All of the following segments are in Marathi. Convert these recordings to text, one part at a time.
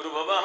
Oh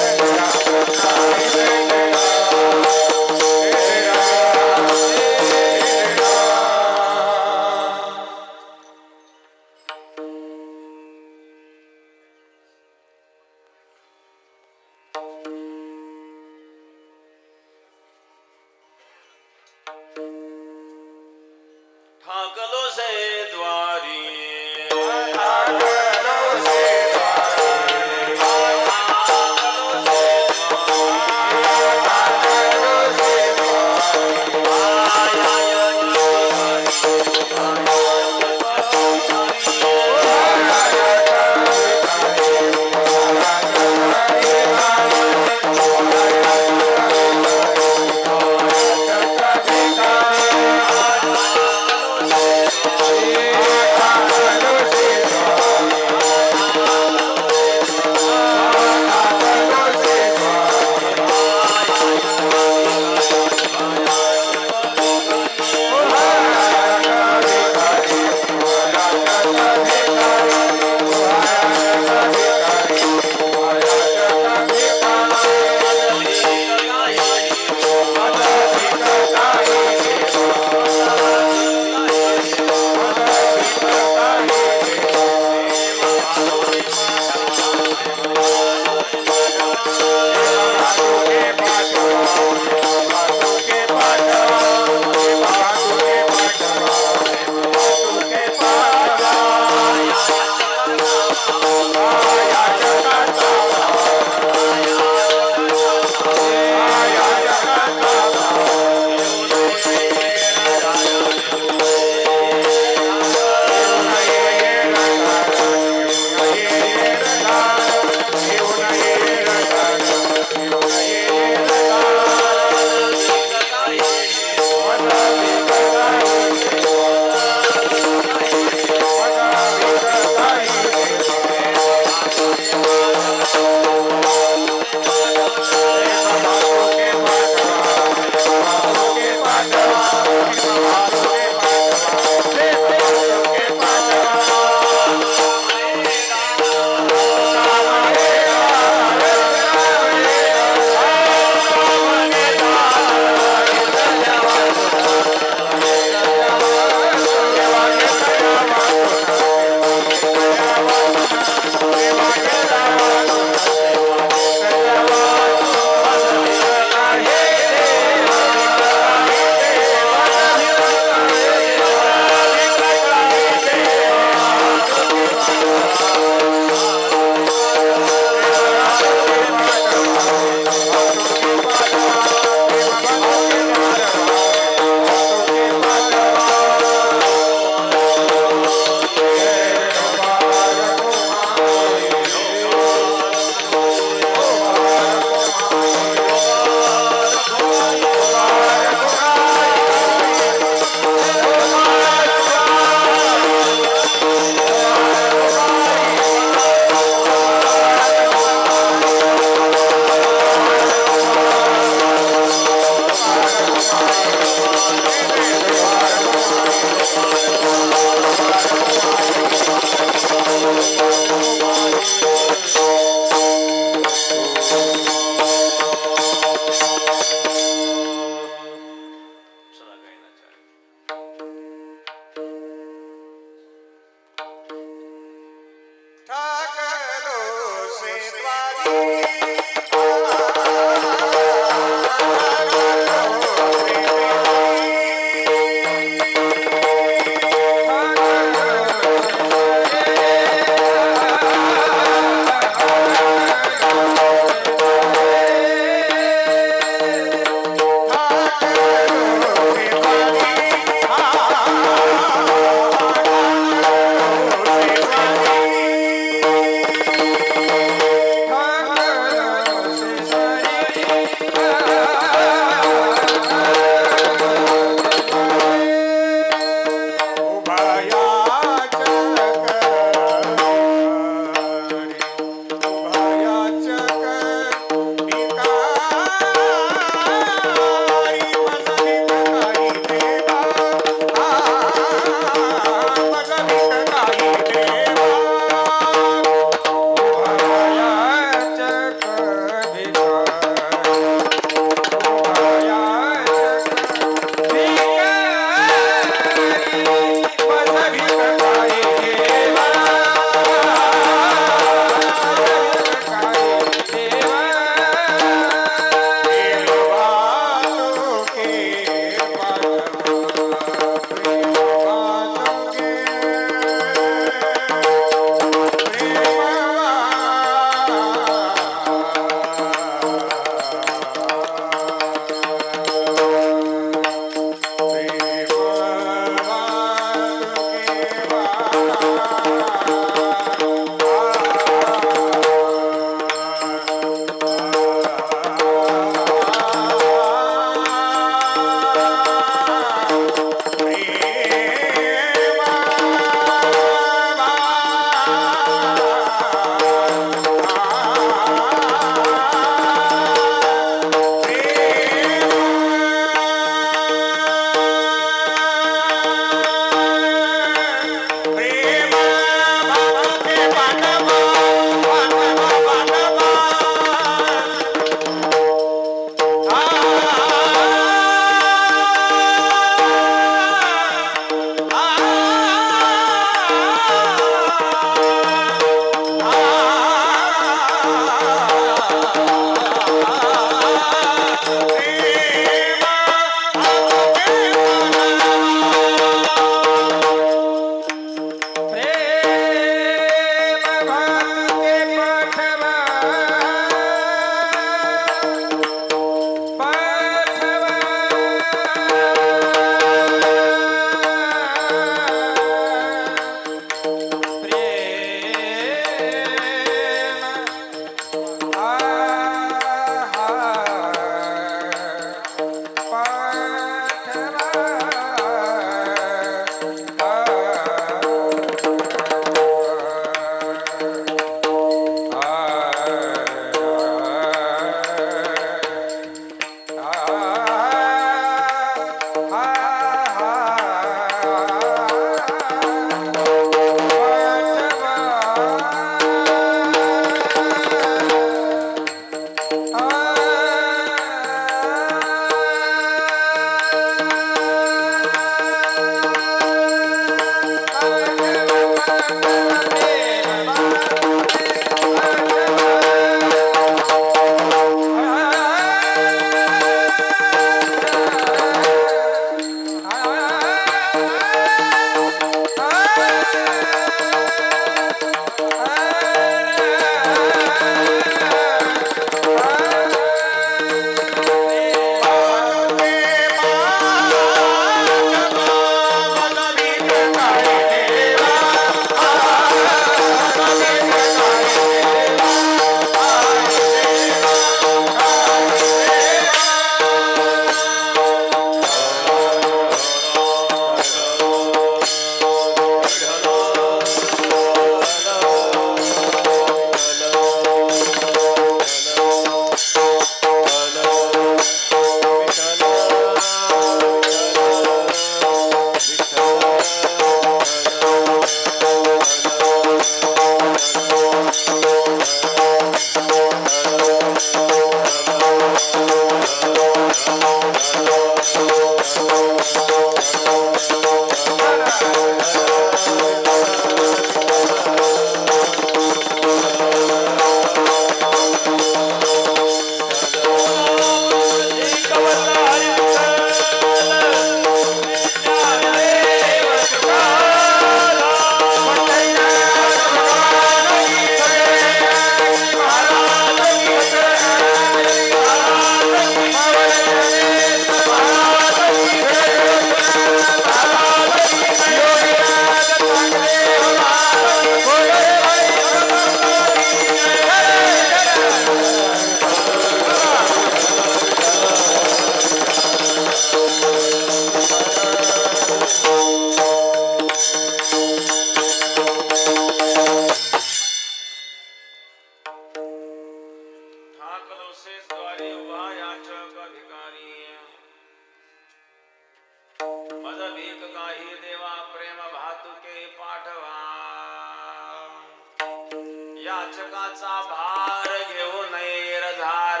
याचकाचा भार घेऊ नये रझार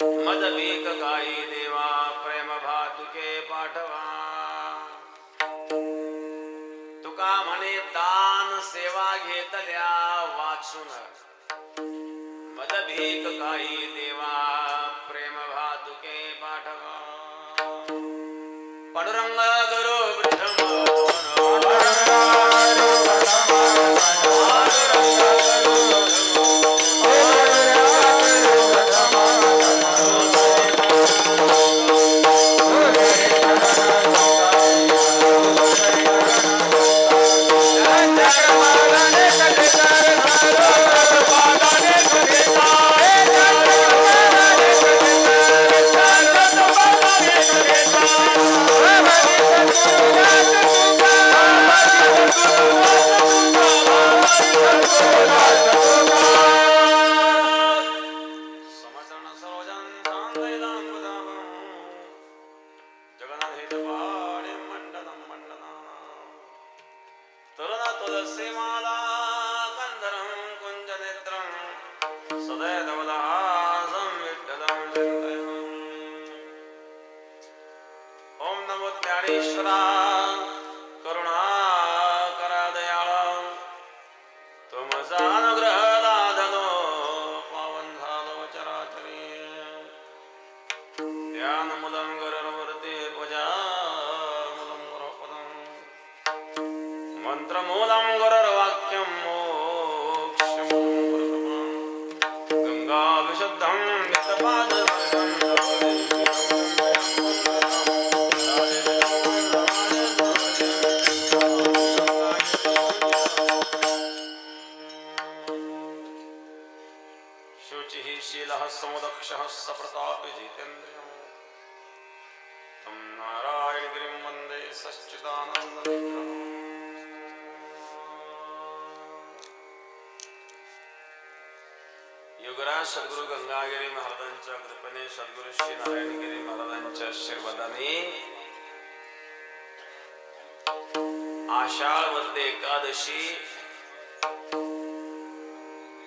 मज भीक काही देवा प्रेम भातुके पाठवा तुका म्हणे दान सेवा घेतल्या वाचून मज भीक काही देवा प्रेम भातुके पाठवा पांडुरंग गुरु सद्गुरु गंगागिरी महाराजांच्या कृपेने सद्गुरु श्री नारायणगिरी महाराजांच्या आशीर्वादाने आषाढ वद्य एकादशी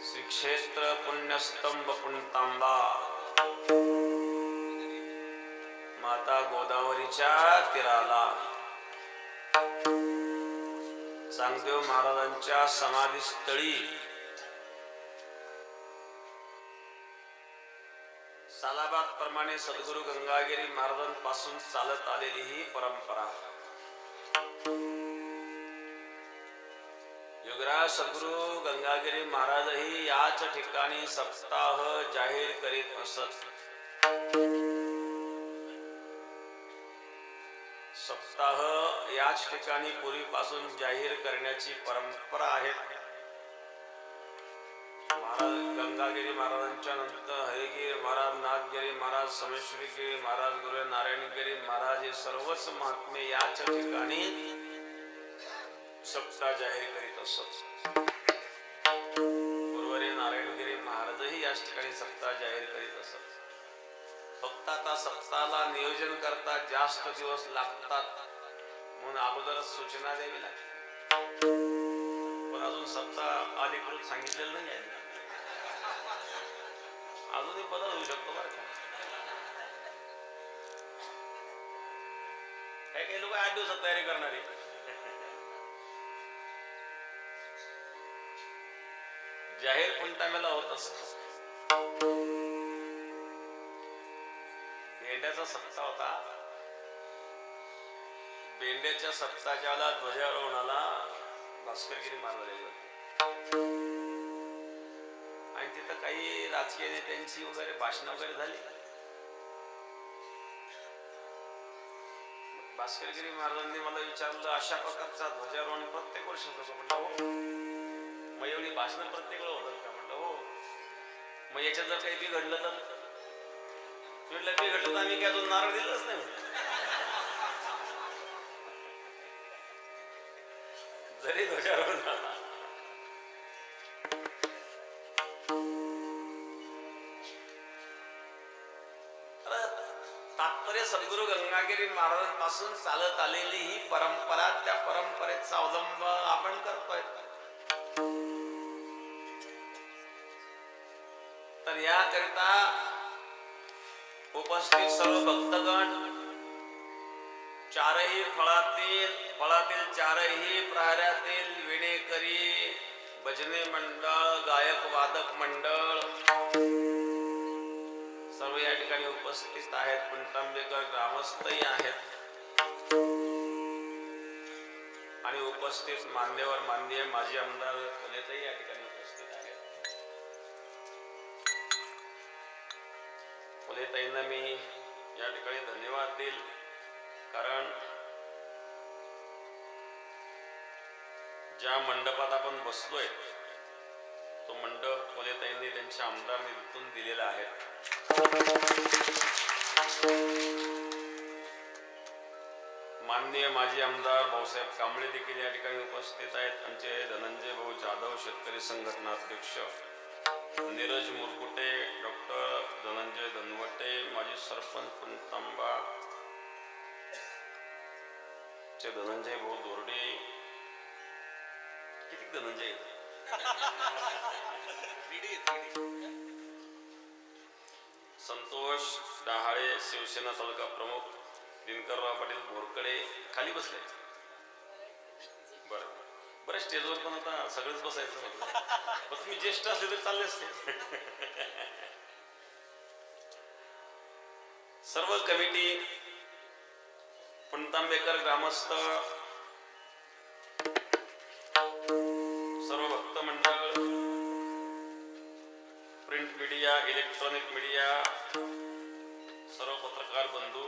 श्री क्षेत्र पुण्यस्तंभ पुणतांबा माता गोदावरीच्या तीराला चांगदेव महाराजांच्या समाधीस्थळी सालाबाद प्रमाणे सद्गुरु गंगागिरी महाराजांपासून चालत आलेली ही परंपरा युगराज सद्गुरु गंगागिरी महाराजही याच ठिकाणी सप्ताह जाहीर करीत असत. सप्ताह याच ठिकाणी पूर्वीपासून जाहीर करण्याची परंपरा आहे. गंगागिरी महाराजांच्या नंतर हरिगिरी महाराज, नागगिरी महाराज, सोमेश्वरगिरी महाराज, गुरु नारायणगिरी महाराज हे सर्वच महात्मे याच ठिकाणी सप्ताह जाहीर करीत असत. गुरुवारी नारायणगिरी महाराजही याच ठिकाणी सप्ताह जाहीर करीत असत. फक्त आता सप्ताहाला नियोजन करता जास्त दिवस लागतात म्हणून अगोदरच सूचना द्यावी लागते. पण अजून सप्ताह अधिकृत सांगितलेलं नाही आहे. अजूनही बदल होऊ शकतो बरं का. काही काही लोक 8 दिवसात तयारी करणारे. जाहीर पुणतामेला होत असत. बेंड्याचा सप्ताह होता. बेंड्याच्या सप्ताहाच्या वेळेला ध्वजारोहणाला भास्करगिरी महाराज होते आणि तिथं काही राजकीय नेत्यांची वगैरे भाषण वगैरे झाली. भास्करगिरी महाराजांनी मला विचारलं, अशा प्रकारचा ध्वजारोहण प्रत्येक वर्षी होतं? म्हटलं हो. मग एवढी भाषण प्रत्येक वेळा होतात का? म्हटलं हो. मग याच्यात जर काही बिघडलं तर? म्हटलं बिघडलं तर आम्ही काय अजून नारळ दिलंच नाही. जरी ध्वजारोहण झाला तात्पर्य सद्गुरू गंगागिरी महाराजांपासून चालत आलेली ही परंपरा, त्या परंपरेचा अवलंब आपण करतोय. तर याकरिता उपस्थित सर्व भक्तगण, चारही फळातील चारही प्रहरातील विणेकरी, भजने मंडळ, गायक वादक मंडळ सर्व या ठिकाणी उपस्थित आहेत. पुणतांबेकर ग्रामस्थही आहेत आणि उपस्थित मान्यवर माननीय माजी आमदार फुलेताई या ठिकाणी उपस्थित आहेत. फुलेताईंना मी या ठिकाणी धन्यवाद देईल, कारण ज्या मंडपात आपण बसलोय तो मंडप फुलेताईंनी त्यांच्या आमदार निधीतून दिलेला आहे. माननीय माजी आमदार भाऊसाहेब कांबळे देखील या ठिकाणी उपस्थित आहेत. आमचे धनंजय भाऊ जाधव शेतकरी संघटना अध्यक्ष, नीरज मुरकुटे, डॉक्टर धनंजय धनवटे, माजी सरपंच पुणतांबा चे धनंजय भाऊ दोरडे. किती धनंजय संतोष डहाळे, शिवसेना तालुका प्रमुख दिनकरराव पाटील बोरकडे खाली बसले. बरं स्टेजवर पण आता सगळेच बसायचं म्हटलं, पण तुम्ही ज्येष्ठ असले तरी चालले असते. सर्व कमिटी, पुणतांबेकर ग्रामस्थ, सर्व भक्त मंडळ, प्रिंट मीडिया, इलेक्ट्रॉनिक मीडिया, सर्व पत्रकार बंधू,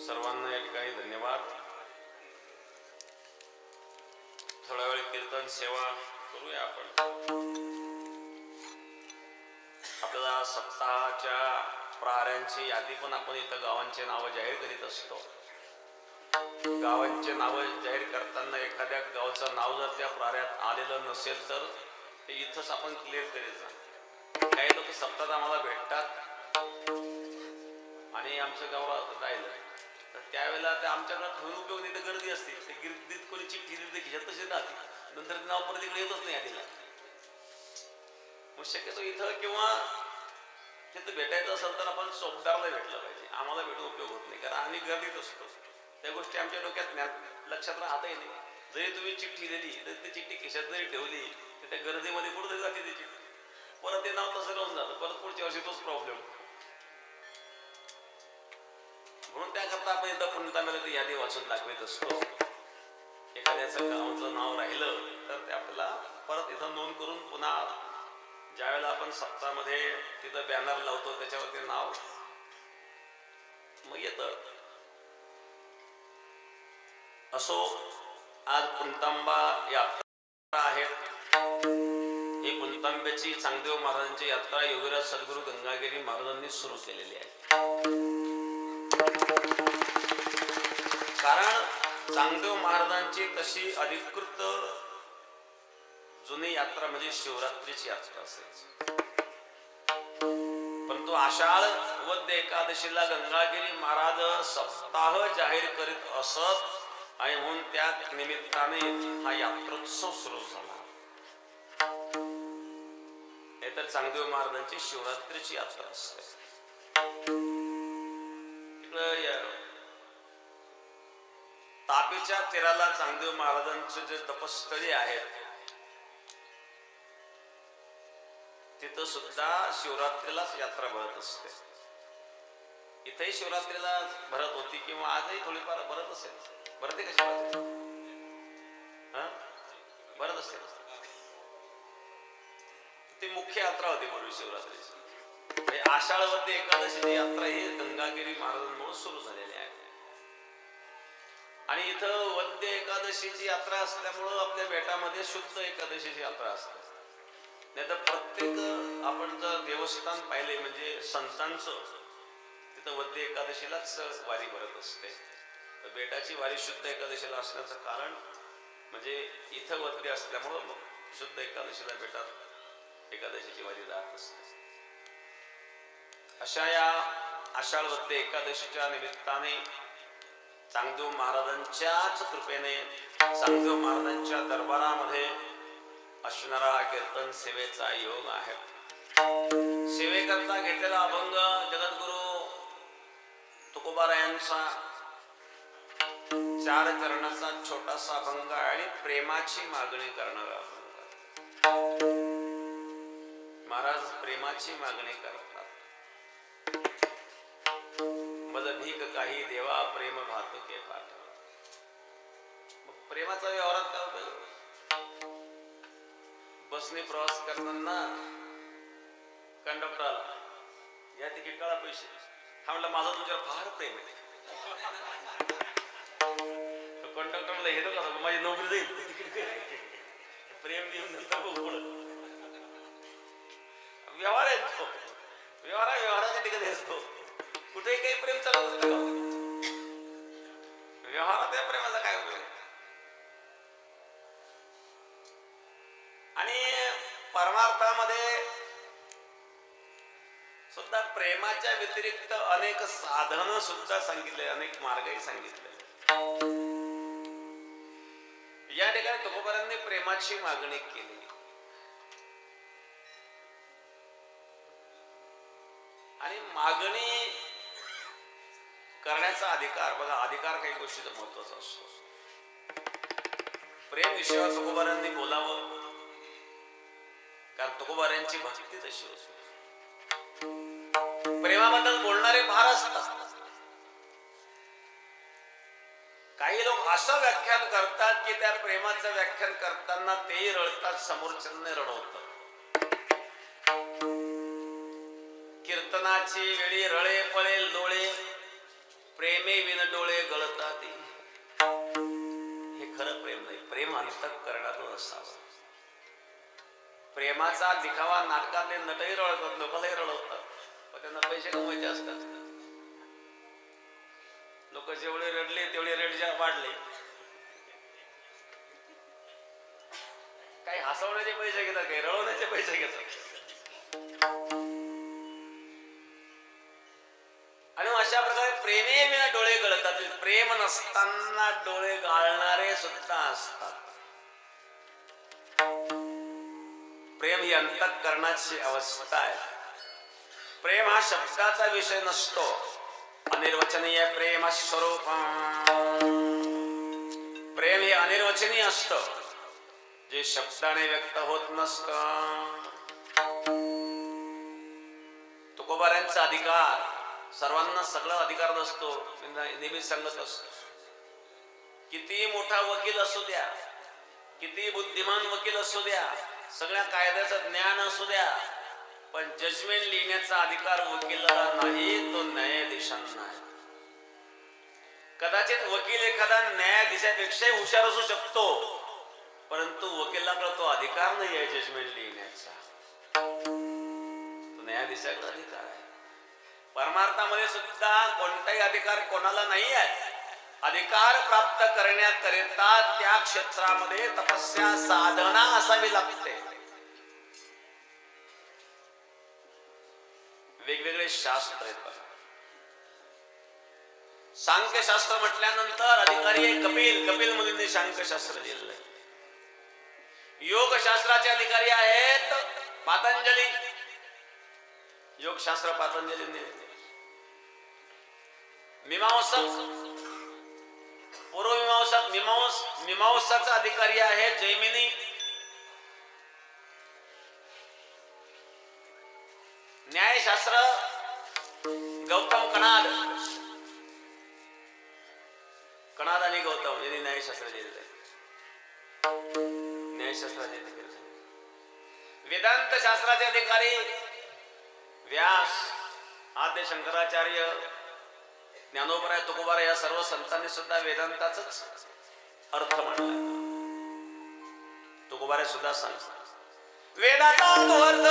सर्वांना या ठिकाणी धन्यवाद. थोड्या वेळ कीर्तन सेवा करूया आपण. आपल्याला सप्ताहाच्या प्रहरांची यादी पण आपण इथं गावांचे नावं जाहीर करीत असतो. गावांचे नावं जाहीर करताना एखाद्या गावचं नाव जर त्या प्रहरात आलेलं नसेल तर ते इथंच आपण क्लिअर करीत जा. काही लोक सप्ताहात आम्हाला भेटतात आणि आमच्या गावात राहिलं तर त्यावेळेला ते आमच्याकडे ठेवून उपयोग नाही, तर गर्दी असते. ते गिरदीत कोणी चिठ्ठी दिली खिशात तशी राहते, नंतर ते नाव परत इकडे येतच नाही आधीला. मग शक्यतो इथं किंवा तिथं भेटायचं असेल तर आपण चौकदारला भेटलं पाहिजे. आम्हाला भेटून उपयोग होत नाही, कारण आम्ही गर्दीत असतो. त्या गोष्टी आमच्या डोक्यात लक्षात राहतही नाही. जरी तुम्ही चिठ्ठी दिली तरी ती चिठ्ठी खिशात जरी ठेवली तर त्या गर्दीमध्ये कुठं जाते ती चिठ्ठी, परत ते नाव तसं राहून जातं, परत पुढच्या वर्षी तोच प्रॉब्लेम. म्हणून त्याकरता आपण इथं पुणतांबेला ती यादी वाचून दाखवत असतो. एखाद्याचं गावचं नाव राहिलं तर ते आपल्याला परत इथं नोंद करून पुन्हा ज्यावेळेला आपण सप्ताहामध्ये तिथं बॅनर लावतो त्याच्यावरती नाव मग येतं. असो, आज पुणतांबा यात्रा आहे. ही पुणतांब्याची चांगदेव महाराजांची यात्रा योगीराज सद्गुरू गंगागिरी महाराजांनी सुरू केलेली आहे. कारण चांगदेव महाराजांची तशी अधिकृत जुनी यात्रा म्हणजे शिवरात्रीची यात्रा असायची. परंतु आषाढ वद्य एकादशीला गंगागिरी महाराज सप्ताह जाहीर करीत असत आणि म्हणून त्या निमित्ताने हा यात्रोत्सव सुरू झाला. हे तर चांगदेव महाराजांची शिवरात्रीची यात्रा असते. तापीच्या तीराला चांगदेव महाराजांचे जे तपस्थळी आहेत तिथं सुद्धा शिवरात्रीलाच यात्रा भरत असते. इथेही शिवरात्रीला भरत होती किंवा आजही थोडीफार भरत असेल. भरते का शिवरात्री? भरत असेल. ती मुख्य यात्रा होती पूर्वी शिवरात्रीची. आषाढ वद्य एकादशीची यात्रा ही गंगागिरी महाराजांमुळे सुरू झालेली आहे. आणि इथं वद्य एकादशीची यात्रा असल्यामुळं आपल्या बेटामध्ये शुद्ध एकादशीची यात्रा असते. नाही तर प्रत्येक आपण जर देवस्थान पाहिले म्हणजे संतांचं तिथं वद्य एकादशीलाच वारी भरत असते. तर बेटाची वारी शुद्ध एकादशीला असण्याचं कारण म्हणजे इथं वद्य असल्यामुळं शुद्ध एकादशीला बेटात एकादशीची वारी जात असते. अशा या आषाढ वद्य एकादशीच्या निमित्ताने चांगदेव महाराजांच्याच कृपेने चांगदेव महाराजांच्या दरबारामध्ये असणारा कीर्तन सेवेचा योग आहे. सेवेकरता घेतलेला अभंग जगद्गुरु तुकोबारायांचा 4 चरणाचा छोटासा अभंग आणि प्रेमाची मागणी करणारा अभंग. महाराज प्रेमाची मागणी करतात. मज भीक काही देवा प्रेम भातुके पाठव. मग प्रेमाचा व्यवहारात काय उपयोग? बसने प्रवास करताना कंडक्टरला या तिकीट काढा पैसे. हा म्हणला माझा तुझ्यावर फार प्रेम आहे. कंडक्टरला हे का माझी नोकरी जाईल प्रेम देऊन नंतर पुढं व्यवहार आहे तो. व्यवहाराच्या ठिकाणी असतो. कुठेही काही प्रेम चालत असतं का? व्यवहारात या प्रेमाचा काय उपयोग? आणि परमार्थामध्ये सुद्धा प्रेमाच्या व्यतिरिक्त अनेक साधनं सुद्धा सांगितले, अनेक मार्गही सांगितले. या ठिकाणी तुकोबारांनी प्रेमाची मागणी केली. आणि मागणी करण्याचा अधिकार बघा, अधिकार काही गोष्टीचा महत्वाचा असतो. प्रेम विषयावर तुकोबारांनी बोलावं कारण तुकोबारांची भक्ती तशी होती. प्रेमाबद्दल बोलणारे फार असतात. काही लोक असं व्याख्यान करतात की त्या प्रेमाचं व्याख्यान करताना तेही रडतात, समोरच्यांना रडवतात. कीर्तनाची वेळी रळे पळेल डोळे, प्रेमे विन डोळे गळतात. हे खरं प्रेम नाही. प्रेम अंतःकरणातून असावं. प्रेमाचा दिखावा नाटकातले नटही रडतात, लोकांनाही रडवतात, पण त्यांना पैसे कमवायचे असतात. लोक जेवढे रडले तेवढे रेट वाढले. काही हसवण्याचे पैसे घेतात, काही रडवण्याचे पैसे घेतात. आणि अशा प्रकारे प्रेमे विना डोळे गळतात. प्रेम नसताना डोळे गाळणारे सुद्धा असतात. प्रेम ही अंतःकरणाची अवस्था आहे. प्रेम हा शब्दाचा विषय नसतो. अनिर्वचनीय प्रेम स्वरूप. प्रेम हे अनिर्वचनीय असतं, जे शब्दाने व्यक्त होत नसतं. तुकोबारांचा अधिकार सर्वांना सगळा अधिकार नसतो. नेहमी सांगत असतो, किती मोठा वकील असू द्या, किती बुद्धिमान वकील असू द्या, सगळ्या कायद्याचं ज्ञान असू द्या, पण जजमेंट लिहिण्याचा अधिकार वकिलाला नाही, तो न्यायाधीशांना आहे. कदाचित वकील एखादा न्यायाधीशापेक्षाही हुशार असू शकतो, परंतु वकिलाकडे तो अधिकार नाही आहे जजमेंट लिहिण्याचा. तो न्यायाधीशाकडे अधिकार आहे. परमार्थामध्ये सुद्धा कोणताही अधिकार कोणाला नाही आहे. अधिकार प्राप्त करण्याकरिता त्या क्षेत्रामध्ये तपस्या साधना असावी लागते. वेगवेगळे शास्त्र आहेत बघा. सांख्यशास्त्र म्हटल्यानंतर अधिकारी आहे कपिल मुनींनी सांख्यशास्त्र लिहिलंय. योगशास्त्राचे अधिकारी आहेत पातंजली, योगशास्त्र पातंजलींनी. मीमांसक पूर्वमीमांसक मीमांसाचा अधिकारी आहे जैमिनी. न्यायशास्त्र गौतम कणाद आणि गौतम यांनी न्यायशास्त्र लिहिलेलं आहे. न्यायशास्त्राचे अधिकारी वेदांत शास्त्राचे अधिकारी व्यास, आद्य शंकराचार्य, ज्ञानोबराय, तुकोबाराय या सर्व संतांनी सुद्धा वेदांताचाच अर्थ म्हणला. तुकोबाराय सुद्धा सांगतात वेदाचा तो अर्थ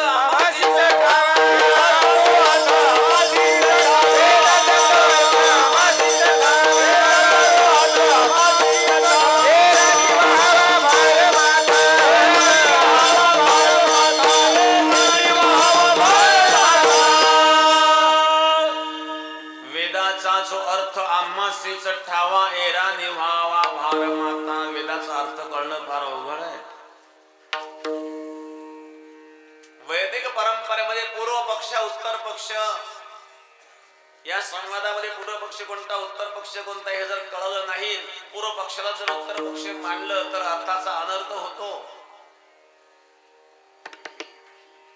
ठावा एरा निव्हावा भार माता. वेदाचा अर्थ कळणं फार अवघड आहे. वैदिक परंपरेमध्ये पूर्व पक्ष उत्तर पक्ष या संवादामध्ये पूर्व पक्ष कोणता उत्तर पक्ष कोणता हे जर कळलं नाही, पूर्व पक्षाला जर उत्तर पक्ष मानलं तर अर्थाचा अनर्थ होतो.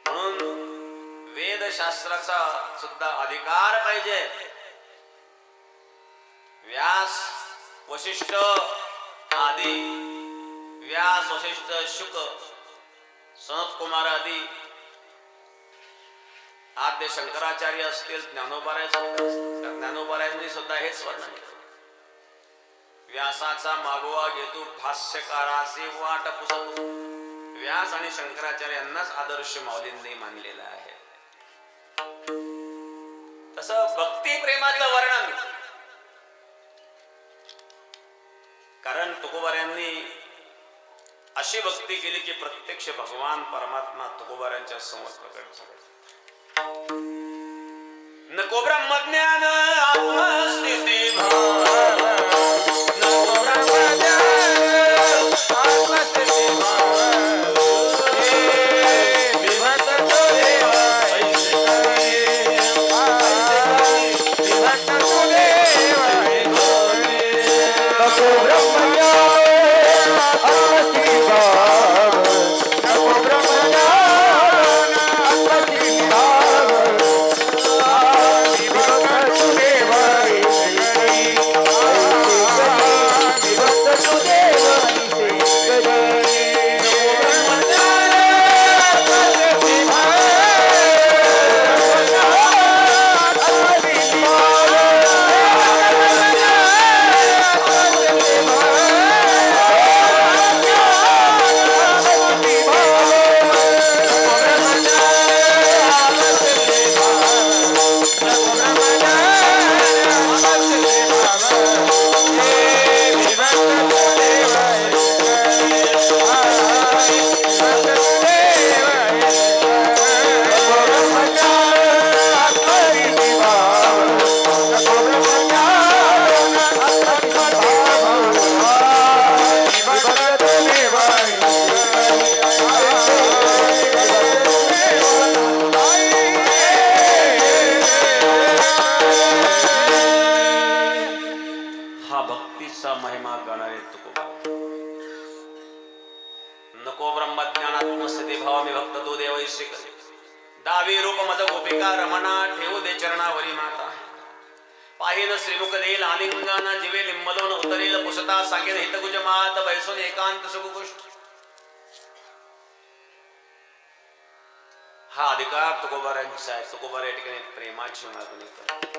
म्हणून वेदशास्त्राचा सुद्धा अधिकार पाहिजे. व्यास वशिष्ठ आदी, व्यास वशिष्ठ शुक सनत कुमार आदी, आद्य शंकराचार्य असतील, ज्ञानोबारायांनी सुद्धा हेच वर्णन केलं. व्यासाचा मागोवा घेतो भाष्यकाराचे वाट पुसतो. व्यास आणि शंकराचार्य यांनाच आदर्श माऊलींनी मानलेला आहे. तसं भक्ती प्रेमाचं वर्णन, कारण तुकोबारायांनी अशी भक्ती केली की प्रत्यक्ष भगवान परमात्मा तुकोबारायांच्या समोर प्रकट झाले. नको ब्रह्मज्ञान आत्मस्थिती नको ब्रह्मज्ञान आत्मस्थिती हा अधिकार तुकोबारांचा आहे. तुकोबार या ठिकाणी प्रेमाची मागणी करतात,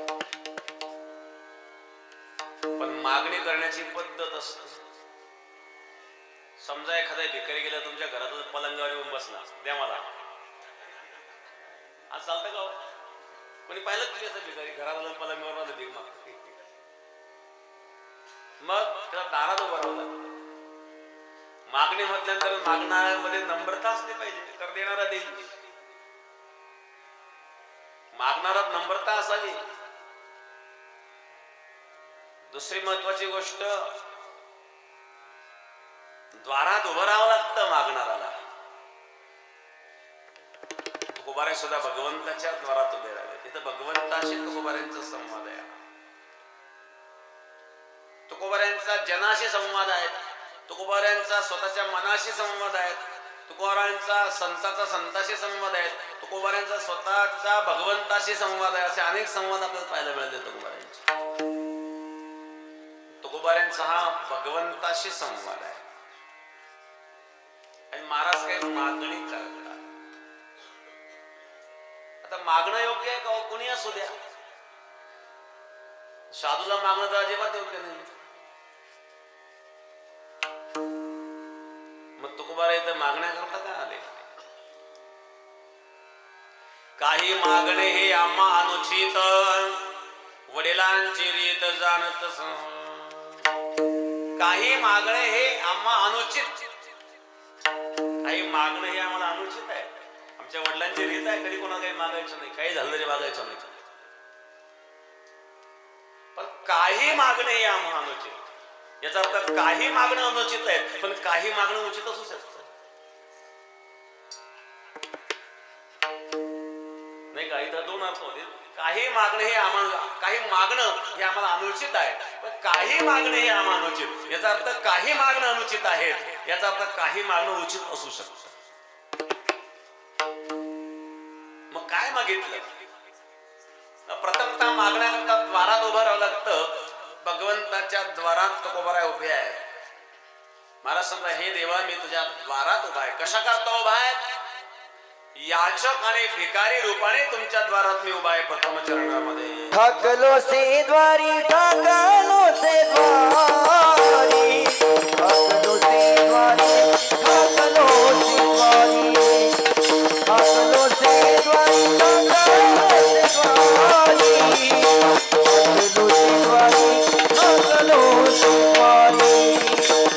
पण मागणी करण्याची पद्धत असते. समजा एखादा भिकारी गेला तुमच्या घरातून पलंगावर येऊन बसला, द्या मला, आज चालतं का? कोणी पाहिलं तुम्ही असं भिकारी घरात पलंगावर भीक मागतो? मग त्याला दारात उभं राहावं लागतं. मागणी म्हटल्यानंतर मागणाऱ्यामध्ये नम्रता असली पाहिजे, तर देणारा देईल. मागणारात नम्रता असावी. दुसरी महत्वाची गोष्ट, द्वारात उभं राहावं लागतं मागणाराला. तुकोबारे सुद्धा भगवंताच्या द्वारात उभे राहिले. तिथं भगवंताशी तुकोबाऱ्यांचा संवाद आहे. तुकोबाऱ्यांचा तुकोबाऱ्यांचा जनाशी संवाद आहे, तुकोबाऱ्यांचा स्वतःच्या मनाशी संवाद आहे, तुकोबाऱ्यांचा संताचा संताशी संवाद आहे, तुकोबाऱ्यांचा स्वतःचा भगवंताशी संवाद आहे. असे अनेक संवाद आपल्याला पाहायला मिळते तुकोबाऱ्यांचे. तुकोबाऱ्यांचा हा भगवंताशी संवाद आहे. आणि महाराज काही मागणी करतात. आता मागणं योग्य आहे का? कोणी असू द्या, साधूला मागणं तर अजिबात योग्य नाही. मग तुकोबारा इथं मागण्या करता का आले? काही मागणे हे आम्हा अनुचित, वडिलांची रीत जाणत. काही मागणे हे आम्हा अनुचित, काही मागणं हे आम्हाला अनुचित आहे. आमच्या वडिलांची रीत आहे, कधी कोणाला काही मागायचं नाही, काही झालं तरी मागायचं नाही. पण काही मागणे हे आम्हा अनुचित, याचा अर्थ काही मागणं अनुचित आहे, पण काही मागणं उचित असू शकतं. नाही का? इथं दोन अर्थ होते. काही मागणं हे आम्हाला, काही मागणं हे आम्हाला अनुचित आहे, पण काही मागणे हे आम्हाला अनुचित. याचा अर्थ काही मागणं अनुचित आहेत, याचा अर्थ काही मागणं उचित असू शकतं. मग काय मागितलं? प्रथमतः मागण्याकरता द्वारात उभं राहावं लागतं. भगवंताच्या द्वारात तुकोबाराय उभे आहे. महाराज समजा, हे देवा मी तुझ्या द्वारात उभा आहे. कशा करता उभा आहे? याचक आणि भिकारी रूपाने तुमच्या द्वारात मी उभा आहे. प्रथम चरणामध्ये ठाकलो से द्वारी, ठाकलो से द्वारी, ठाकलो से द्वारी, ठाकलो से द्वारी, ठाकलो से द्वारी, ठाकलो से द्वारी, ठाकलो से द्वारी,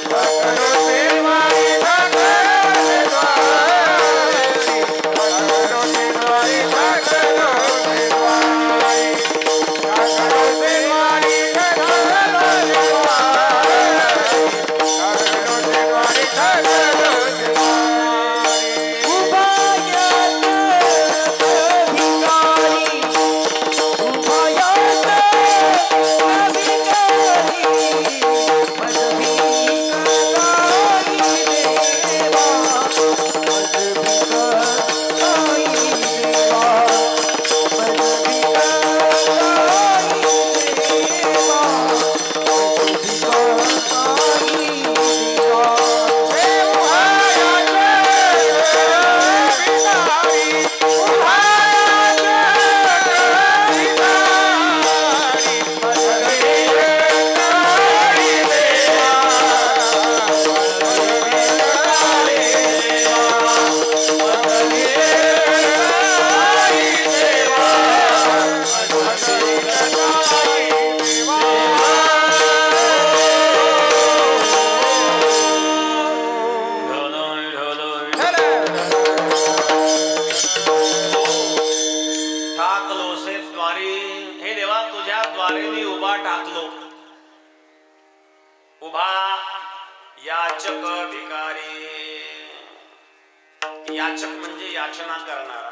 ठाकलो से द्वारी, ठाकलो से द्वारी, याचक म्हणजे याचना करणारा,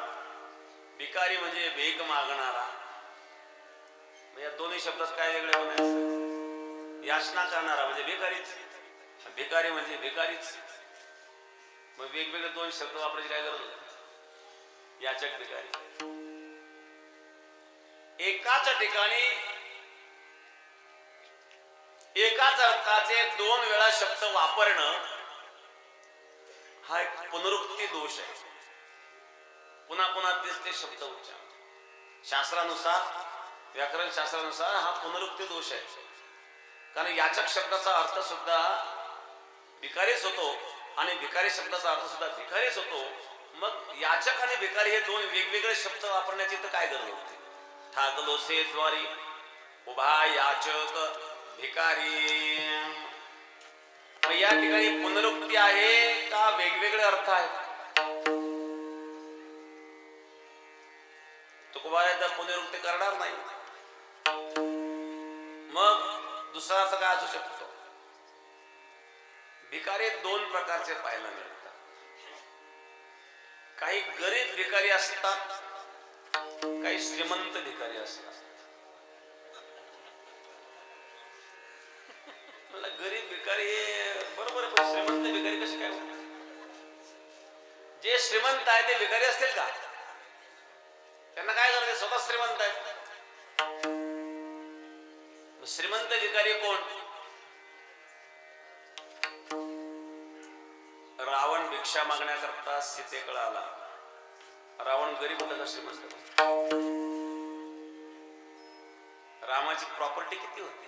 भिकारी म्हणजे भीक मागणारा. या दोन्ही शब्दात काय वेगळे म्हणायचं? याचना करणारा म्हणजे भिकारीच, भिकारी म्हणजे भिकारीच. मग वेगवेगळे दोन शब्द वापरायची काय गरज होती? याचक भिकारी. एकाच ठिकाणी एकाच अर्थाचे दोन वेळा शब्द वापरणं हा एक पुनरुक्ती दोष आहे. पुन्हा पुन्हा तेच ते शब्द उच्चार. शास्त्रानुसार, व्याकरण शास्त्रानुसार हा पुनरुक्ती दोष आहे. कारण याचक शब्दाचा अर्थ सुद्धा भिकारीच होतो आणि भिकारी शब्दाचा अर्थ सुद्धा भिकारीच होतो. मग याचक आणि भिकारी हे दोन वेगवेगळे शब्द वापरण्याची तर काय गरज होती? ठाकलो से द्वारी, उभा याचक भिकारी. या ठिकाणी पुनरुक्ती आहे का वेगवेगळे अर्थ आहेत? तुकोबारा तर पुनरुक्ती करणार नाही. मग दुसरा अर्थ काय असू शकतो? भिकारी दोन प्रकारचे पाहायला मिळतात. काही गरीब भिकारी असतात, काही श्रीमंत भिकारी असतात. मला गरीब भिकारी बरोबर आहे, पण श्रीमंत भिकारी कसे काय होणार? जे श्रीमंत आहे ते भिकारी असतील का? त्यांना काय करायचं, स्वतः श्रीमंत आहेत. श्रीमंत भिकारी कोण? रावण भिक्षा मागण्याकरता सीतेकडे आला. रावण गरीब होता का श्रीमंत? रामाची प्रॉपर्टी किती होती?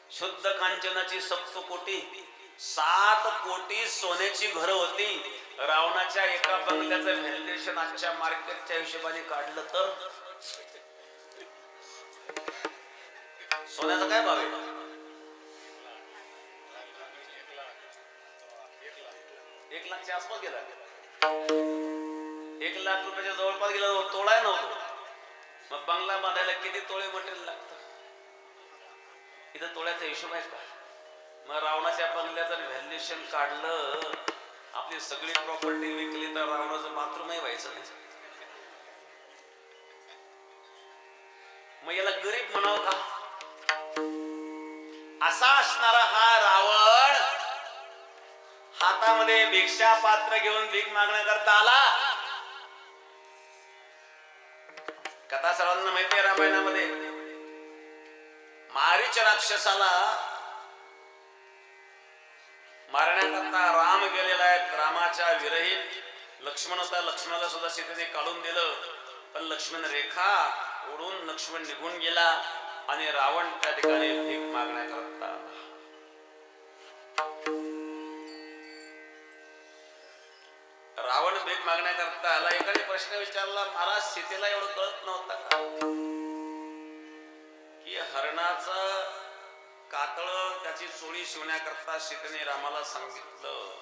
शुद्ध कांचनाची सप्तकोटी, 7 कोटी सोन्याची घरं होती. रावणाच्या एका बंगल्याचं व्हॅल्युएशन आजच्या मार्केटच्या हिशोबाने काढलं तर सोन्याचा काय भाव आहे? 1 लाखच्या आसपास गेला. 1 लाख रुपयाच्या जवळपास गेला. तोळा नव्हतो. मग बंगला बांधायला किती तोळे मटेरियल लागतं? इथं तोळ्याचा हिशोब आहे का? मग रावणाच्या बंगल्याचं व्हॅल्युएशन काढलं, आपली सगळी प्रॉपर्टी विकली तर रावणाचं बाथरूमही व्हायचं नाही. मग याला गरीब म्हणावं का? असा असणारा हा रावण हातामध्ये भिक्षा पात्र घेऊन भीक मागण्याकरता आला. कथा सर्वांना माहिती आहे रामायणामध्ये. मारीच राक्षसाला मारण्याकरता राम गेलेला आहे. रामाच्या विरहित लक्ष्मण होता. लक्ष्मणाला सुद्धा सीतेने काढून दिलं, पण लक्ष्मण रेखा ओढून लक्ष्मण निघून गेला आणि रावण त्या ठिकाणी भीक मागण्याकरता आला. रावण भीक मागण्याकरता आला. एकाने प्रश्न विचारला, महाराज सीतेला एवढं कळत नव्हतं का की हरणाचं कातळ त्याची चोळी शिवण्याकरता सीतेने रामाला सांगितलं.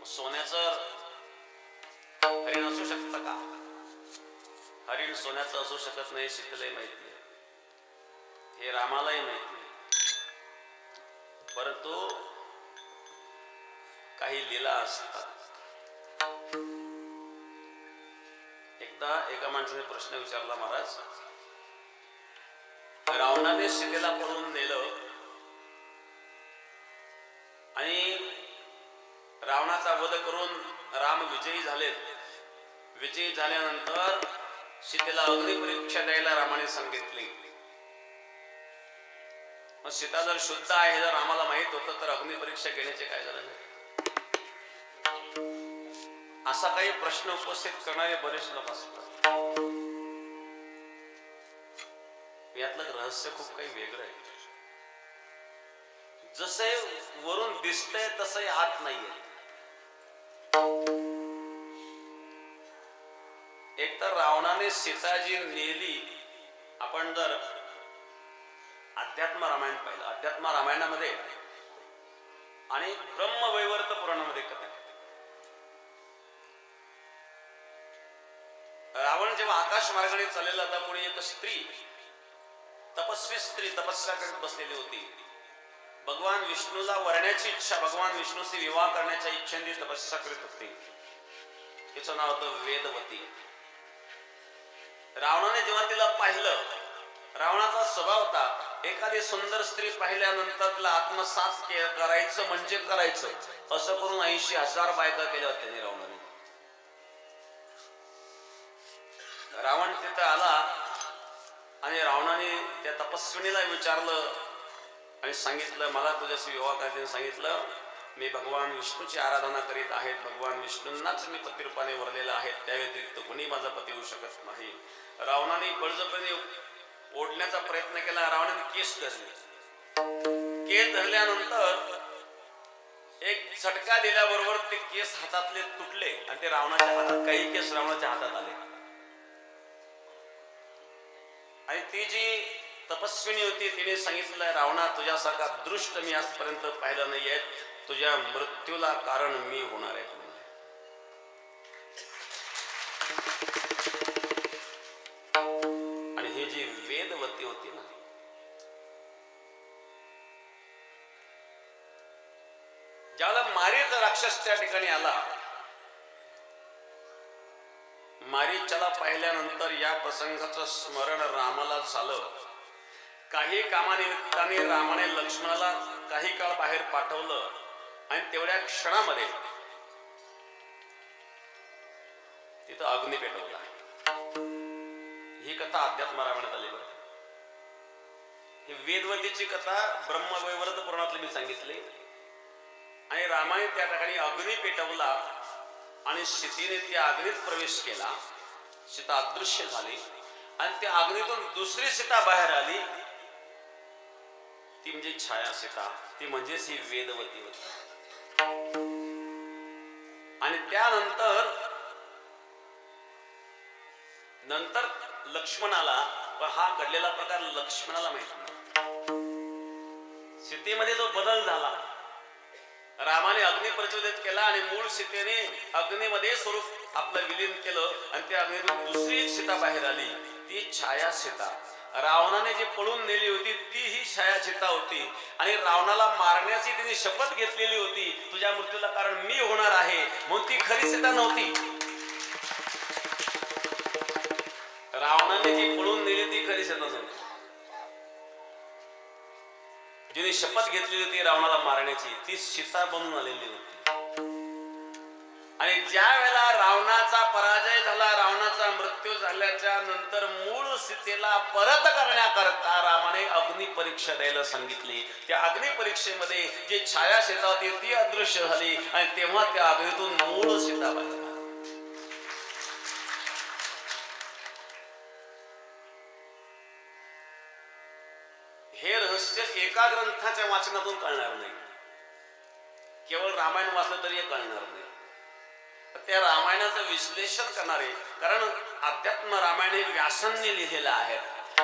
सोन्याचं हरिण असू शकतं का? हरिण सोन्याचं असू शकत नाही. सीतेलाही माहिती आहे, हे रामालाही माहिती आहे. परंतु काही लीला असतात. एकदा एका माणसाने प्रश्न विचारला, महाराज रावणाने सीतेला पळवून नेलं आणि रावणाचा वध करून राम विजयी झालेत. विजयी झाल्यानंतर सीतेला अग्निपरीक्षा द्यायला रामाने सांगितली. मग सीता जर शुद्ध आहे, जर रामाला माहित होतं तर अग्निपरीक्षा घेण्याचे काय झालं नाही? असा काही प्रश्न उपस्थित करणारे बरेच लोक असतात. यातलं रहस्य खूप काही वेगळं आहे. जसे वरून दिसतंय तसंही आत नाहीये. एक तर रावणाने सीताजी नेली. आपण जर अध्यात्म रामायण पाहिलं, अध्यात्म रामायणामध्ये आणि ब्रह्मवैवर्त पुराणामध्ये कथा, रावण जेव्हा आकाश मार्गाने चाललेला होता, कोणी एक स्त्री, तपस्वी स्त्री तपस्या करत बसलेली होती. भगवान विष्णूला वरण्याची इच्छा, भगवान विष्णूशी विवाह करण्याच्या इच्छेने तपस्या करीत होती. तिचं नाव होतं वेदवती. रावणाने जेव्हा तिला पाहिलं, रावणाचा स्वभाव होता एखादी सुंदर स्त्री पाहिल्यानंतर तिला आत्मसात करायचं म्हणजे करायचं, असं करून 80,000 बायका केल्या होत्या त्यांनी. रावणाने, रावण तिथं आला आणि रावणाने त्या तपस्विनीला विचारलं आणि सांगितलं, मला तुझ्याशी विवाह करायचं. सांगितलं, मी भगवान विष्णूची आराधना करीत आहेत. भगवान विष्णूंनाच मी पतिरूपाने वरलेला आहे, त्या व्यतिरिक्त कोणी माझा पती होऊ शकत नाही. रावणाने बळजबरीने ओढण्याचा प्रयत्न केला. रावणाने केस धरले. केस धरल्यानंतर एक झटका दिल्याबरोबर ते केस हातातले तुटले आणि ते रावणाच्या हातात, काही केस रावणाच्या हातात आले. आणि ती जी तपस्विनी होती तिने सांगितलं, रावणा, तुझ्यासारखा दृष्ट मी आजपर्यंत पाहिलं नाहीये. तुझ्या मृत्यूला कारण मी होणार आहे. आणि ही जी वेदवती होती ना, ज्याला मारीच राक्षस त्या ठिकाणी आला, मारीच्याला पाहिल्यानंतर या प्रसंगाचं स्मरण रामाला झालं. काही कामानिमित्ताने रामाने लक्ष्मणाला काही काळ बाहेर पाठवलं आणि तेवढ्या क्षणामध्ये तिथं अग्नी पेटवला. ही कथा अध्यात्म रामायणात आली बरं. ही वेदवतीची कथा ब्रह्मवैवर्त पुराणातली मी सांगितली. आणि रामाने त्या ठिकाणी अग्नी पेटवला आणि सीतेने त्या अग्नीत प्रवेश केला. सीता अदृश्य झाली आणि त्या अग्नीतून दुसरी सीता बाहेर आली. ती म्हणजे छाया सीता, ती म्हणजेच ही वेदवती होती. आणि त्यानंतर लक्ष्मणाला, हा घडलेला प्रकार लक्ष्मणाला माहित नाही. सीतेमध्ये जो बदल झाला, रामाने अग्नी प्रज्वलित केला आणि मूळ सीतेने अग्नीमध्ये स्वरूप आपलं विलीन केलं आणि त्या अग्नीतून दुसरी सीता बाहेर आली, ती छाया सीता. रावणाने जी पळून नेली होती ती ही छाया सीता होती. आणि रावणाला मारण्याची तिने शपथ घेतलेली होती, तुझ्या मृत्यूला कारण मी होणार आहे, म्हणून ती खरी सीता नव्हती. रावणाने जी पळून नेली ती खरी सीता नव्हती. जिने शपथ घेतली होती रावणाला मारण्याची, ती सीता बनून आलेली होती. आणि ज्या वेळेला रावणाचा पराजय झाला, रावणाचा मृत्यू झाल्याच्या नंतर मूळ सीतेला परत करण्याकरता रामाने अग्नी परीक्षा द्यायला सांगितली. त्या अग्नी परीक्षेमध्ये जी छाया सीता होती ती अदृश्य झाली आणि तेव्हा त्या अग्नीतून मूळ सीता बाहेर. हे रहस्य एका ग्रंथाच्या वाचनातून कळणार नाही, केवळ रामायण वाचलं तरी हे कळणार नाही. त्या रामायणाचं विश्लेषण करणारे, कारण अध्यात्म रामायण हे व्यासांनी लिहिलेलं आहे.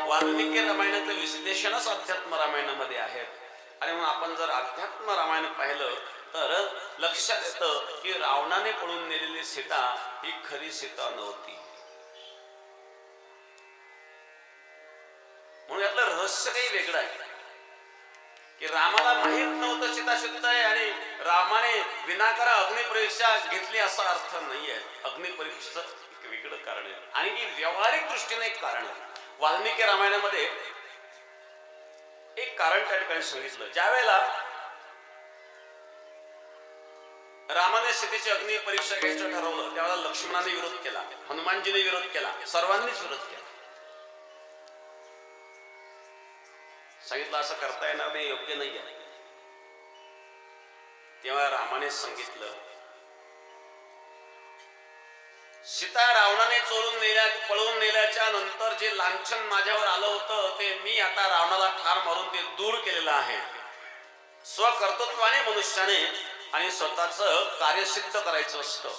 वाल्मिकी रामायणाचं विश्लेषणच अध्यात्म रामायणामध्ये आहे. आणि म्हणून आपण जर अध्यात्म रामायण पाहिलं तर लक्षात येतं की रावणाने पळून नेलेली सीता ही खरी सीता नव्हती. म्हणून यातलं रहस्य काही वेगळं आहे की रामाला माहित नव्हतं सीता शुद्ध आहे आणि रामाने विनाकारण अग्निपरीक्षा घेतली असा अर्थ नाहीये. अग्निपरीक्षेचं एक वेगळं कारण आहे आणि की व्यावहारिक दृष्टीने एक कारण आहे. वाल्मिकी रामायणामध्ये एक कारण त्या ठिकाणी सांगितलं. ज्या वेळेला रामाने सीतेची अग्नि परीक्षा घ्यायचं ठरवलं त्यावेळेला लक्ष्मणाने विरोध केला, हनुमानजीने विरोध केला, सर्वांनीच विरोध केला. सांगितलं असं करता येणार नाही, योग्य नाही आहे. तेव्हा रामाने सांगितलं, सीता रावणाने पळून नेल्याच्या नंतर जे लांछन माझ्यावर आलं होतं ते मी आता रावणाला ठार मारून ते दूर केलेलं आहे. स्वकर्तृत्वाने मनुष्याने आणि स्वतःच कार्य सिद्ध करायचं असतं.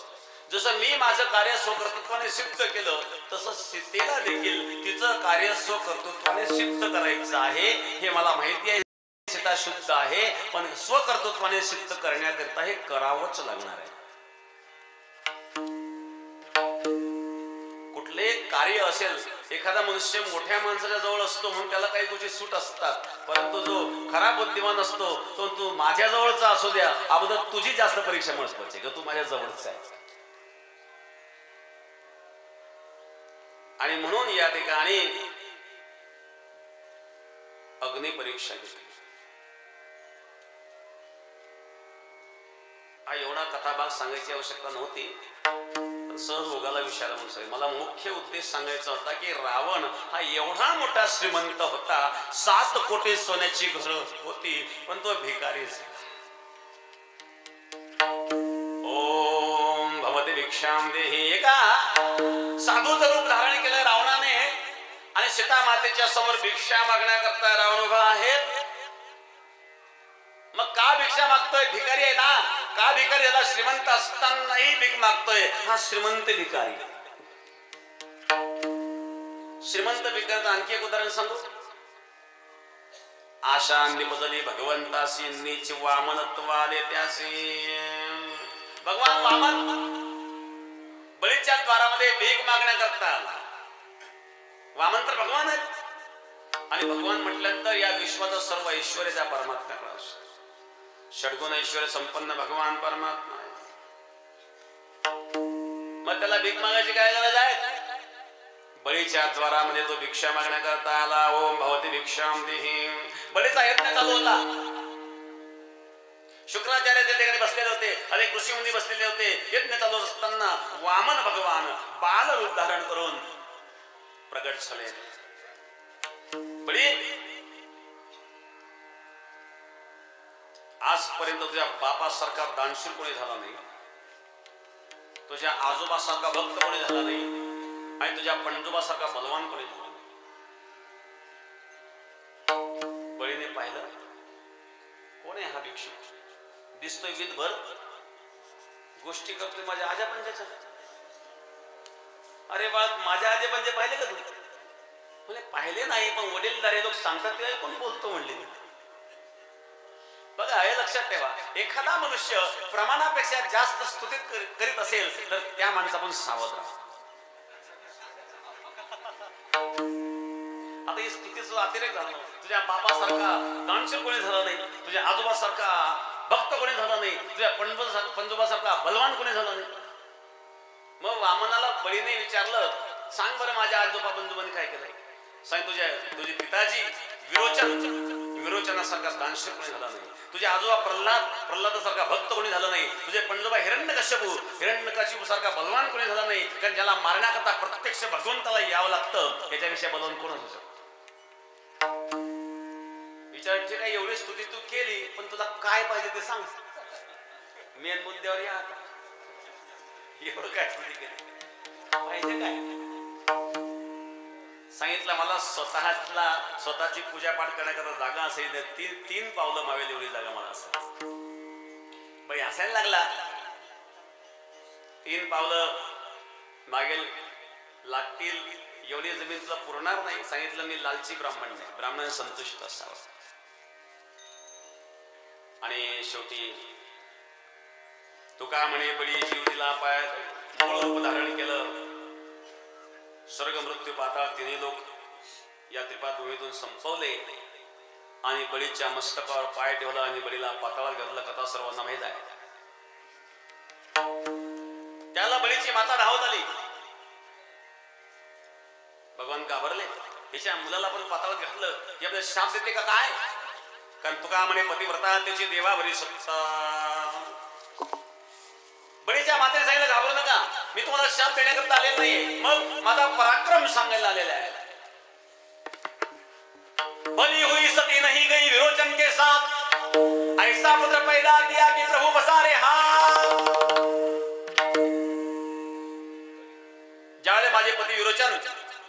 जसं मी माझं कार्य स्वकर्तृत्वाने सिद्ध केलं तसं सीतेला देखील तिचं कार्य स्वकर्तृत्वाने सिद्ध करायचं आहे. हे मला माहिती आहे, सीता शुद्ध आहे, पण स्वकर्तृत्वाने सिद्ध करण्याकरिता हे करावंच लागणार आहे. कुठले कार्य असेल, एखादा मनुष्य मोठ्या माणसाच्या जवळ असतो म्हणून त्याला काही गोष्टी सूट असतात, परंतु जो खरा बुद्धिमान असतो तो तू माझ्या जवळचा असू द्या, अगोदर तुझी जास्त परीक्षा महत्वाची का तू माझ्या जवळचा आहे. आणि म्हणून या ठिकाणी अग्नि परीक्षा घेतली. हा एवढा कथाभाग सांगायची आवश्यकता नव्हती, पण सहज ओघाला विचारला म्हणून सांगितलं. मला मुख्य उद्देश सांगायचा होता की रावण हा एवढा मोठा श्रीमंत होता, 7 कोटी सोन्याची घरं होती, पण तो भिकारी झाला. ओम भवते भिक्षाम देहि. एका साधूचं रूप धारण केलं रावणाने आणि सीता मातेच्या समोर भिक्षा मागण्याकरता रावण उभा आहे. मग का भिक्षा मागतोय? भिकारी आहे ना. का भिकारी झाला? श्रीमंत असतानाही भीक मागतोय. हा श्रीमंत भिकारी. श्रीमंत भिकारीचं आणखी एक उदाहरण सांगू. आशा निपजली भगवंतासी नीच वामनत्वाले त्यासी. भगवान वामन बळीच्या द्वारामध्ये भीक मागण्याकरता आला. वामन तर भगवान आहेत आणि भगवान म्हटल्यानंतर या विश्वाचं सर्व ऐश्वर्य त्या परमात्म्याकडे असतं. षड्गुण ऐश्वर्य संपन्न भगवान परमात्मा आहे. मग त्याला भीक मागायची काय गरज आहे? बळीच्या द्वारामध्ये तो भिक्षा मागण्याकरता आला. ओम भवती भिक्षाम देही. बळीचा यज्ञ चालू होता. शुक्राचार्य त्या ठिकाणी बसलेले होते, अनेक ऋषीमुनी बसलेले होते. यज्ञ चालू असताना वामन भगवान बाल रूप धारण करून प्रगट झाले. बळी, आजपर्यंत तुझ्या बापासारखा दानशूर कोणी झाला नाही, तुझ्या आजोबासारखा भक्त कोणी झाला नाही, आणि तुझ्या पणजोबासारखा बलवान कोणी झाला नाही. बळीने पाहिलं, कोण आहे हा भिक्षुक? दिसतोय विधभर, गोष्टी करतोय माझ्या आजा पंजाच्या. अरे बाळ, माझ्या आजे पंजे पाहिले का तू? म्हणजे पाहिले नाही, पण वडीलधारे लोक सांगतात ते कोण बोलतो म्हणले. बघा, हे लक्षात ठेवा, एखादा मनुष्य प्रमाणापेक्षा जास्त स्तुतीत करीत असेल तर त्या माणसापासून सावध राहा. आता ही स्तुतीचा अतिरेक झाला. तुझ्या बापासारखा दानशूर कोणी झाला नाही, तुझ्या आजोबासारखा भक्त कोणी झाला नाही, तुझ्या पणजोबासारखा बलवान कोणी झाला नाही. मग वामनाला बळीने विचारलं, सांग बरं माझ्या आजोबा बंधुबांनी काय केलंय? सांग, तुझे पिताजी विरोचनासारखा दानशूर कोणी झाला नाही, तुझे आजोबा प्रल्हादासारखा भक्त कोणी झाला नाही, तुझे पणजोबा हिरण्यकशिपू सारखा बलवान कोणी झाला नाही. कारण ज्याला मारण्याकरता प्रत्यक्ष भगवंताला यावं लागतं, याच्याविषयी बलवान कोण असू शकतो? विचार, ठीक आहे, एवढी स्तुती तू केली, पण तुला काय पाहिजे ते सांग. मेन मुद्द्यावर या. आता एवढं काय स्तुती केली, पाहिजे काय? सांगितलं, मला स्वतःची पूजा पाठ करण्याकरता जागा असेल तर तीन पावलं मावेल एवढी जागा मला असेल. बाई हसायला लागला. 3 पावलं मागेल लागतील एवढी जमीन तुला पुरणार नाही. सांगितलं, मी लालची ब्राह्मण नाही, ब्राह्मणाने संतुष्ट असावं. आणि शेवटी तुका म्हणे, बळी जीव दिला, पायात मूळ रूप धारण केलं. स्वर्ग मृत्यू पाताळ तिन्ही लोक या त्रिपाभूमीतून संपवले आणि बळीच्या मस्तकावर पाय ठेवला आणि बळीला पाताळात घातलं. कथा सर्वांना माहीत आहे. त्याला बळीची माता धावत आली. भगवान घाबरले, हिच्या मुलाला पण पाताळात घातलं की आपल्याला शाप देते का काय? कारण तुका म्हणे, पतिव्रता त्याची देवावरी सत्ता. बळीच्या मातेने सांगितलं, घाबरू नका, मी तुम्हाला शाप देण्याकरता आलेला नाहीये, मग माझा पराक्रम सांगायला आलेला आहे. बली हुई सती नहीं गई विरोचन के साथ, ऐसा पुत्र पैदा किया कि प्रभु बसारे हाथ. ज्यावेळेला माझे पती विरोचन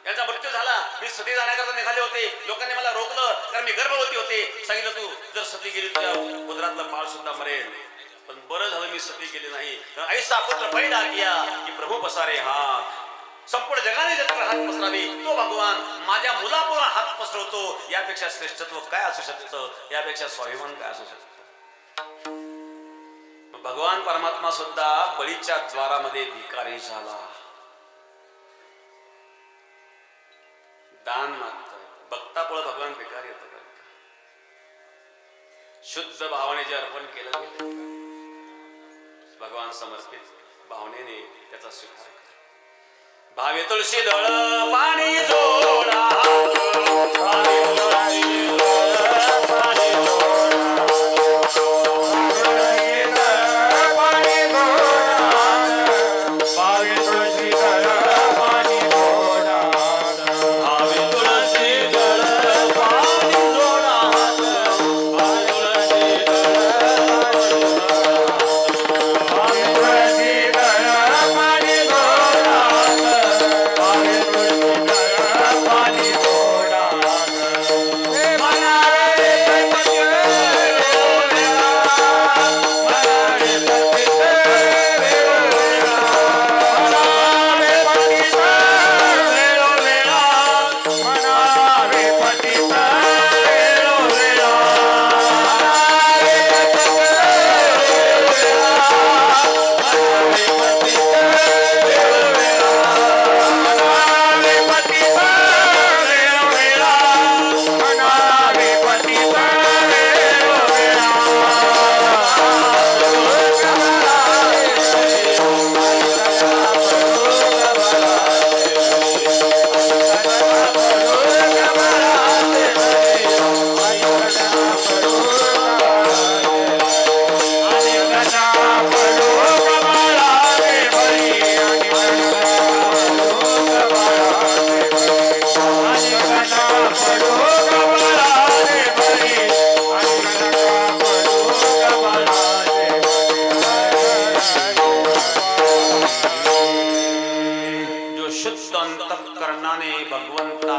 यांचा मृत्यू झाला, मी सती जाण्याकरता निघाले होते. लोकांनी मला रोखलं कारण मी गर्भवती होते. सांगितलं, तू जर सती गेली तुझ्या उदरातलं बाळ सुद्धा मरेल. पण बरं झालं मी सती गेली नाही. ऐसा पुत्र पैदा किया की प्रभू पसारे हात. संपूर्ण जगाने ज्याच्यावर हात पसरावे तो भगवान माझ्या मुलापुढे हात पसरवतो. यापेक्षा श्रेष्ठत्व काय असू शकतं? यापेक्षा स्वाभिमान काय असू शकतं? भगवान परमात्मा सुद्धा बळीच्या द्वारामध्ये भिकारी झाला. दान मागतोय, भक्तापुढे भगवान भिकारी होता. शुद्ध भावने जे अर्पण केलं गेलं, भगवान समर्पित भावनेने त्याचा स्वीकार करा. भावे तुळशी दळ पाणी जोडा, भावे तुळशी दळ पाणी जोडा, पाणी जोडा, भावे तुळशी दळ पाणी जोडा, भावे तुळशी दळ पाणी जोडा, भावे तुळशी दळ पाणी जोडा,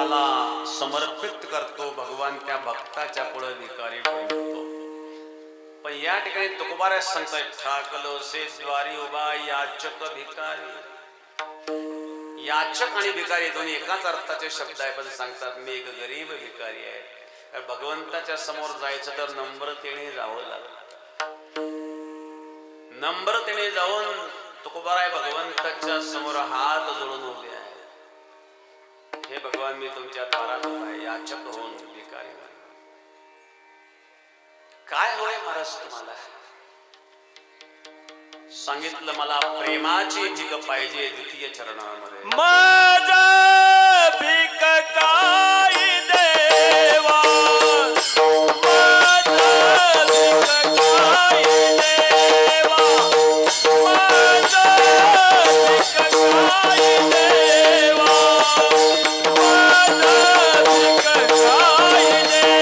भगवंताला समर्पित करतो, भगवान त्या भक्ताच्या पुढे भिकारी बनतो. पण या ठिकाणी तुकोबाराय सांगतायत, ठाकलो से द्वारी उभा याचक भिकारी. याचक आणि भिकारी दोन्ही एकाच अर्थाचे शब्द आहे, पण सांगतात मी एक गरीब भिकारी आहे. कारण भगवंताच्या समोर जायचं तर नम्रतेने जावं लागतं. नम्रतेने जाऊन तुकोबाराय भगवंताच्या समोर हात जोडून उभे आहे. हे भगवान, मी तुमच्या दारात आहे, याचक होऊन भिकारी. काय होय महाराज तुम्हाला? सांगितलं मला प्रेमाची भीक पाहिजे. द्वितीय चरणामध्ये माझा भीक काय देवा, माझा भीक काय देवा, माझा भीक काय देवा, माझा भीक काय देवा,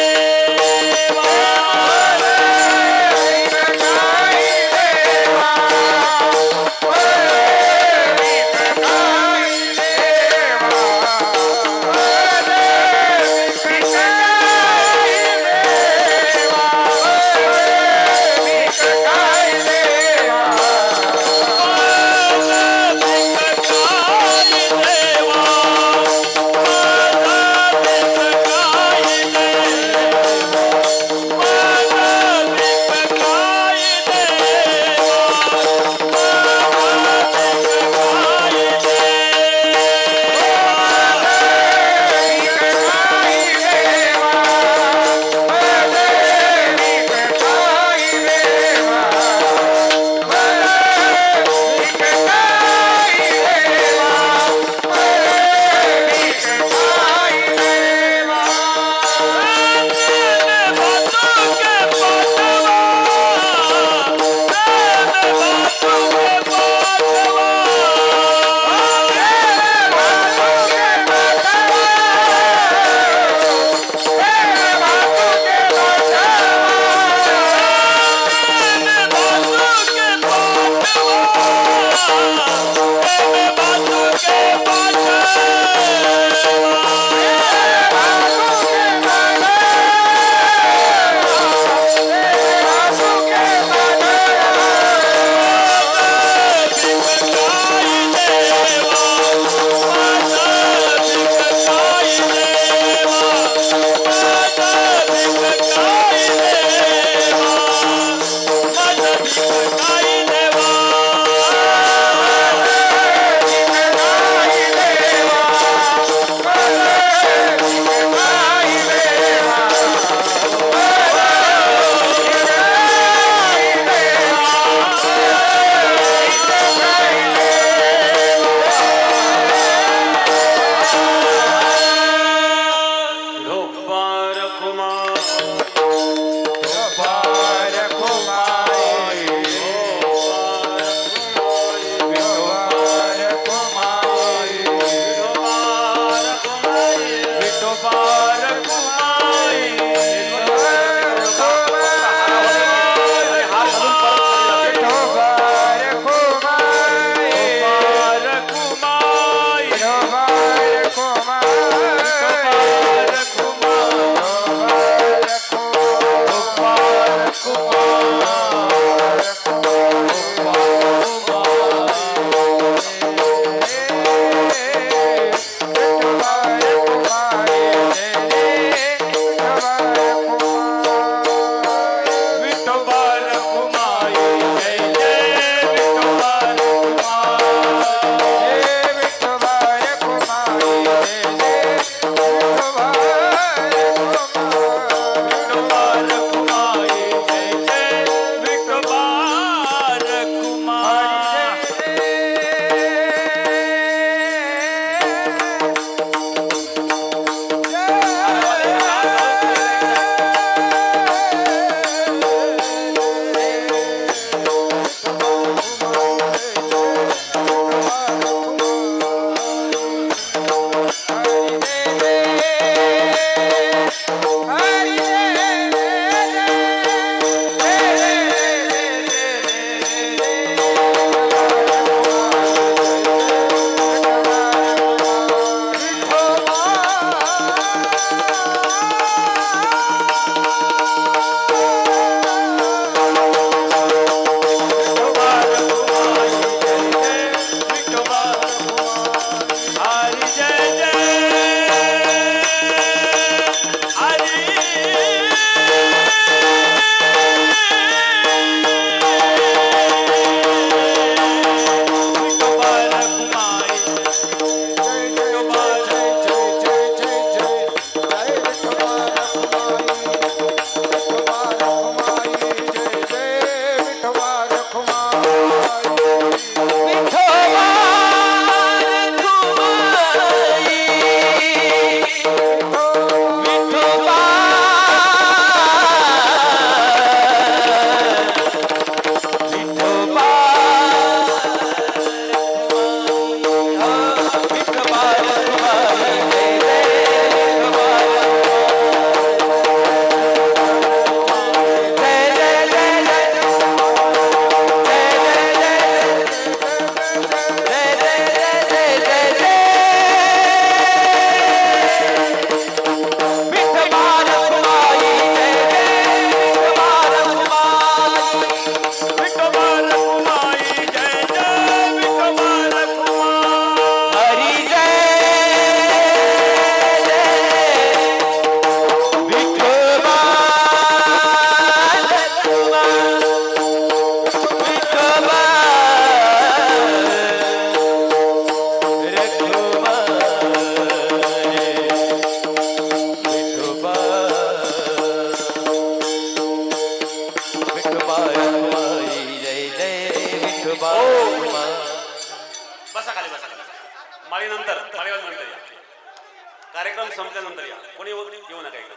सांगितल्यानंतर या, कोणी येऊ नका इकडे.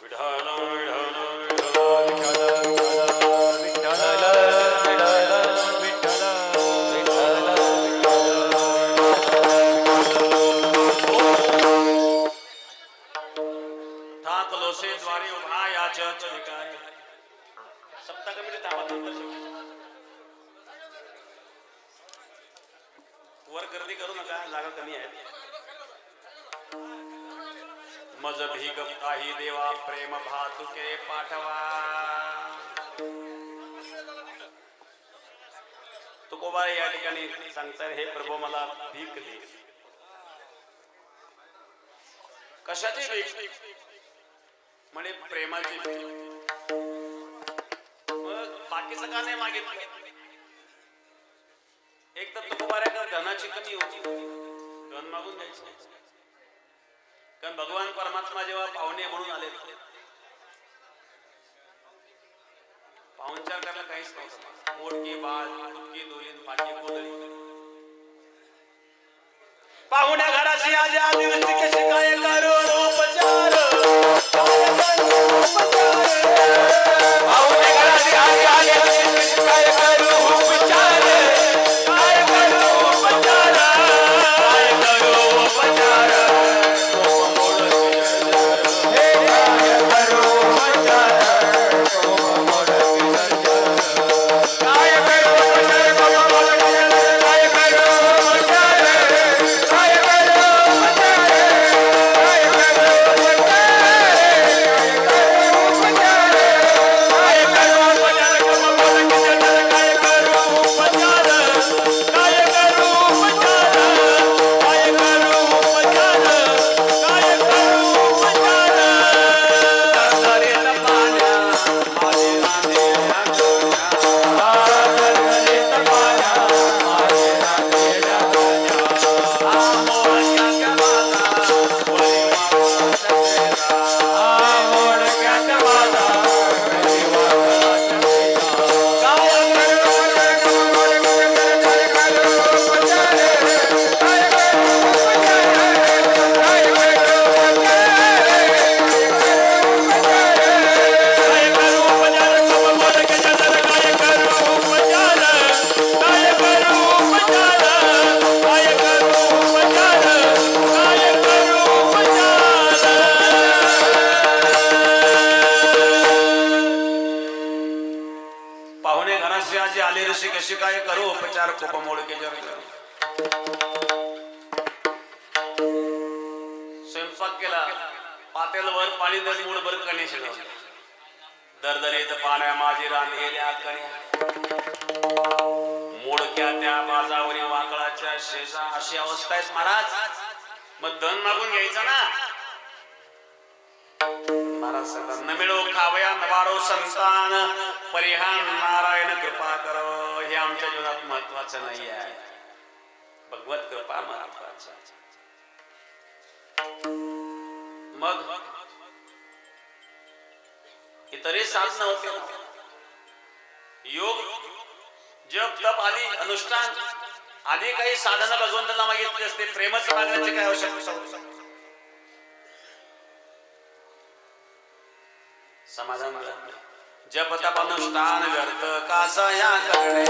विठ्ठल लोसे द्वारे उभा याच्या ठिकाणी सप्ता कमिटी वर गर्दी करू नका, जागा कमी आहे. मज भीक काही देवा प्रेम भातुके पाठवा. तुकोबा या ठिकाणी सांगतात, हे प्रभू मला भीक दे. कशाची भीक? म्हणे प्रेमाची भीक. मग बाकीचं का नाही मागितलं? एक तर तुकोबाऱ्याकडे धनाची कमी होती, धन मागून द्यायचं. कारण भगवान परमात्मा जेव्हा पाहुणे म्हणून आले, पाहुणचार करायला काहीच नव्हतं. मोडकी बाळ, तुटकी दोरीन, फाटकी गोदडी. पाहुण्या घराशी आजी आली ऋषी कशी काय करू उपचार. पाहुण्या घराशी आजी आली ऋषी कशी काय करू उपचार. काय करू उपचार, काय करू उपचार. स्वयंपाक केला, पातेलवर पाणी दर मूडभर कणी शिजवले. दरदरीत पाण्या माझी रांधलेल्या कण्या, मोडक्या त्या बाजावरील वाकळाच्या शेजा. अशी अवस्था आहे महाराज. मग धन मागून घ्यायचं ना. महाराज सांगतात, न मिळो खावया नवारो संतान, परिहान नारायण कृपा करो. हे आमच्या जीवनात महत्वाचं नाही आहे. भगवत कृपा महत्वाचं. मग इतरही साधन होते, योग जप तप आदी अनुष्ठान आधी काही साधना भगवंताला मागितली असते. प्रेमच मागण्याची काय आवश्यकता? समाधान जप तप अनुष्ठान व्यर्थ कासा या करणे.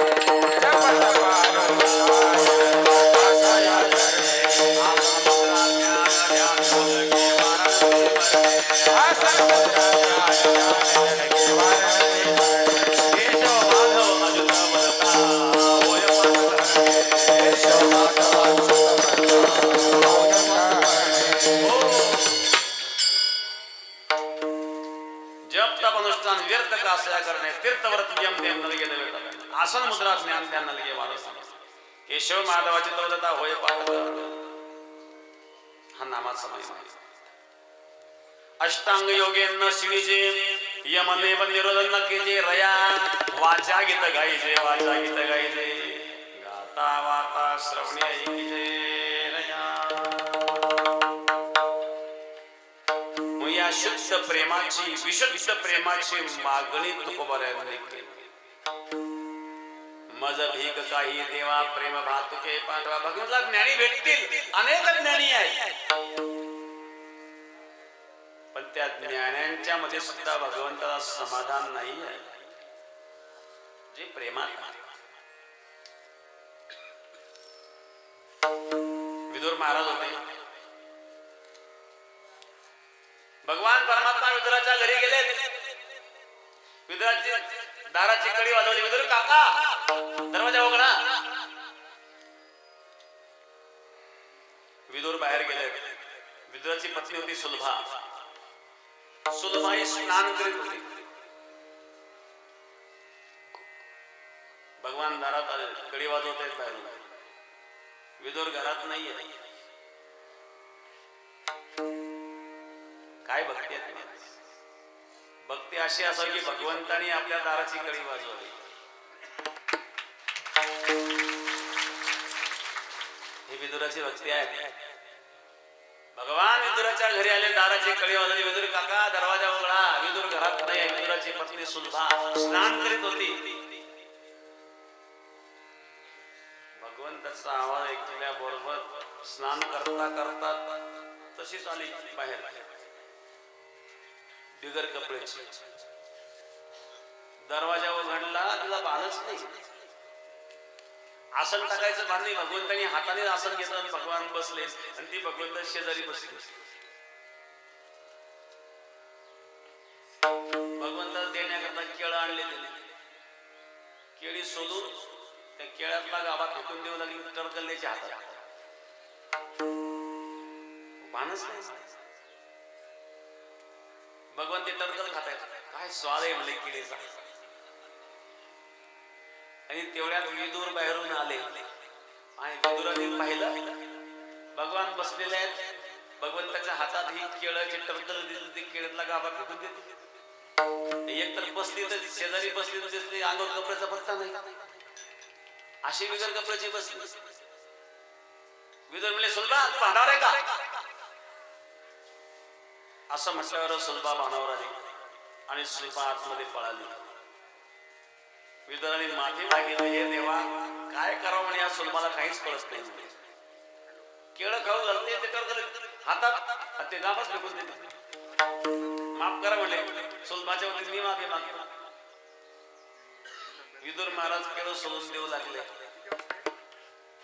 व्यर्थ कासया करणे तीर्थव्रत यम देव नलगे देवे आसन मुद्रा ज्ञान त्या नलगे वारस. केशव माधवाची तवलता होय पाठ हा नामाचा महिमा. अष्टांग योगेन शिणीजे यमनेव निरोधन न केजे. रया वाचा गीत गायजे, वाचा गीत गायजे. गाता वाता श्रवणे ऐकिजे रया. या शुद्ध प्रेमाची विशुद्ध प्रेमाची मागणी तुकोबाऱ्यांनी केली. मज भीक काही देवा प्रेम भातुके पाठवा. भगवंताला ज्ञानी भेटतील, अनेक ज्ञानी आहेत. पण त्या ज्ञानांच्या मध्ये सुद्धा भगवंताला समाधान नाही आहे, जे प्रेमात आहे. विदुर महाराज होते. भगवान परमात्मा विदुराच्या घरी गेले. विदुराची दाराची कडी वाजवली. विदुर काका, दरवाजा उघडा. विदुर बाहेर गेले. विदुराची पत्नी होती सुलभा. सुलभा ही स्नान करीत होती. भगवान दारात आले. कडी वाजवत आहेत बाहेरून. विदुर घरात नाहीये. काय भक्ती आहे? भक्ती अशी असावी की भगवंतानी आपल्या दाराची कडी वाजवली. ही विदुराची भक्ती आहे. भगवान विदुराच्या घरी आले. दाराची कडी वाजवली. विदुर काका, दरवाजा उघडा. विदुर घरात नाही. विदुराची पत्नी सुलभा स्नान करीत होती. भगवंताचा आवाज ऐकल्याबरोबर स्नान करता करता तशीच आली बाहेर, बिगर कपड्याची. दरवाजा उघडला. तिला भानच नाही. आसन टाकायचं भान नाही. भगवंतानी हाताने आसन घेतलं आणि भगवान बसले आणि ती भगवंत शेजारी बसली. भगवंताला देण्याकरता केळं आणले. त्याने केळी सोलून त्या केळ्यातला गाभा फेकून देऊ लागली. टरकल्याच्या हातात. भानच नाही. भगवान ते टरकल खातायत. काय स्वाद आहे म्हणले केळीचा. आणि तेवढ्यात विदुर बाहेरून आले आणि विदुराने पाहिलं भगवान बसलेले आहेत. भगवंताच्या हातात ही केळाची टरकल दिसली. ते केळ्यातला गाभा फेकून देते. एक तर बसली तर शेजारी बसली तर दिसली अंगावर कपड्याचा पत्ता नाही. अशी बिगर कपड्याची बसली. विदुर म्हणले, सुलभा तू भांडावर आहे का? असं म्हटल्यावर सुलभा भानावर आली आणि सुलभा आतमध्ये पळाली. विदुराने माफी मागितली. हे देवा, काय करावं म्हणे या सुलभाला काहीच कळत नाही. केळं खाऊ घालते ते टरकल हातात ते गाभच फेकून देते. माफ करा म्हणले. सुलभाच्या वतीने मी माफी मागतो. विदुर महाराज केळं सोडून देऊ लागले.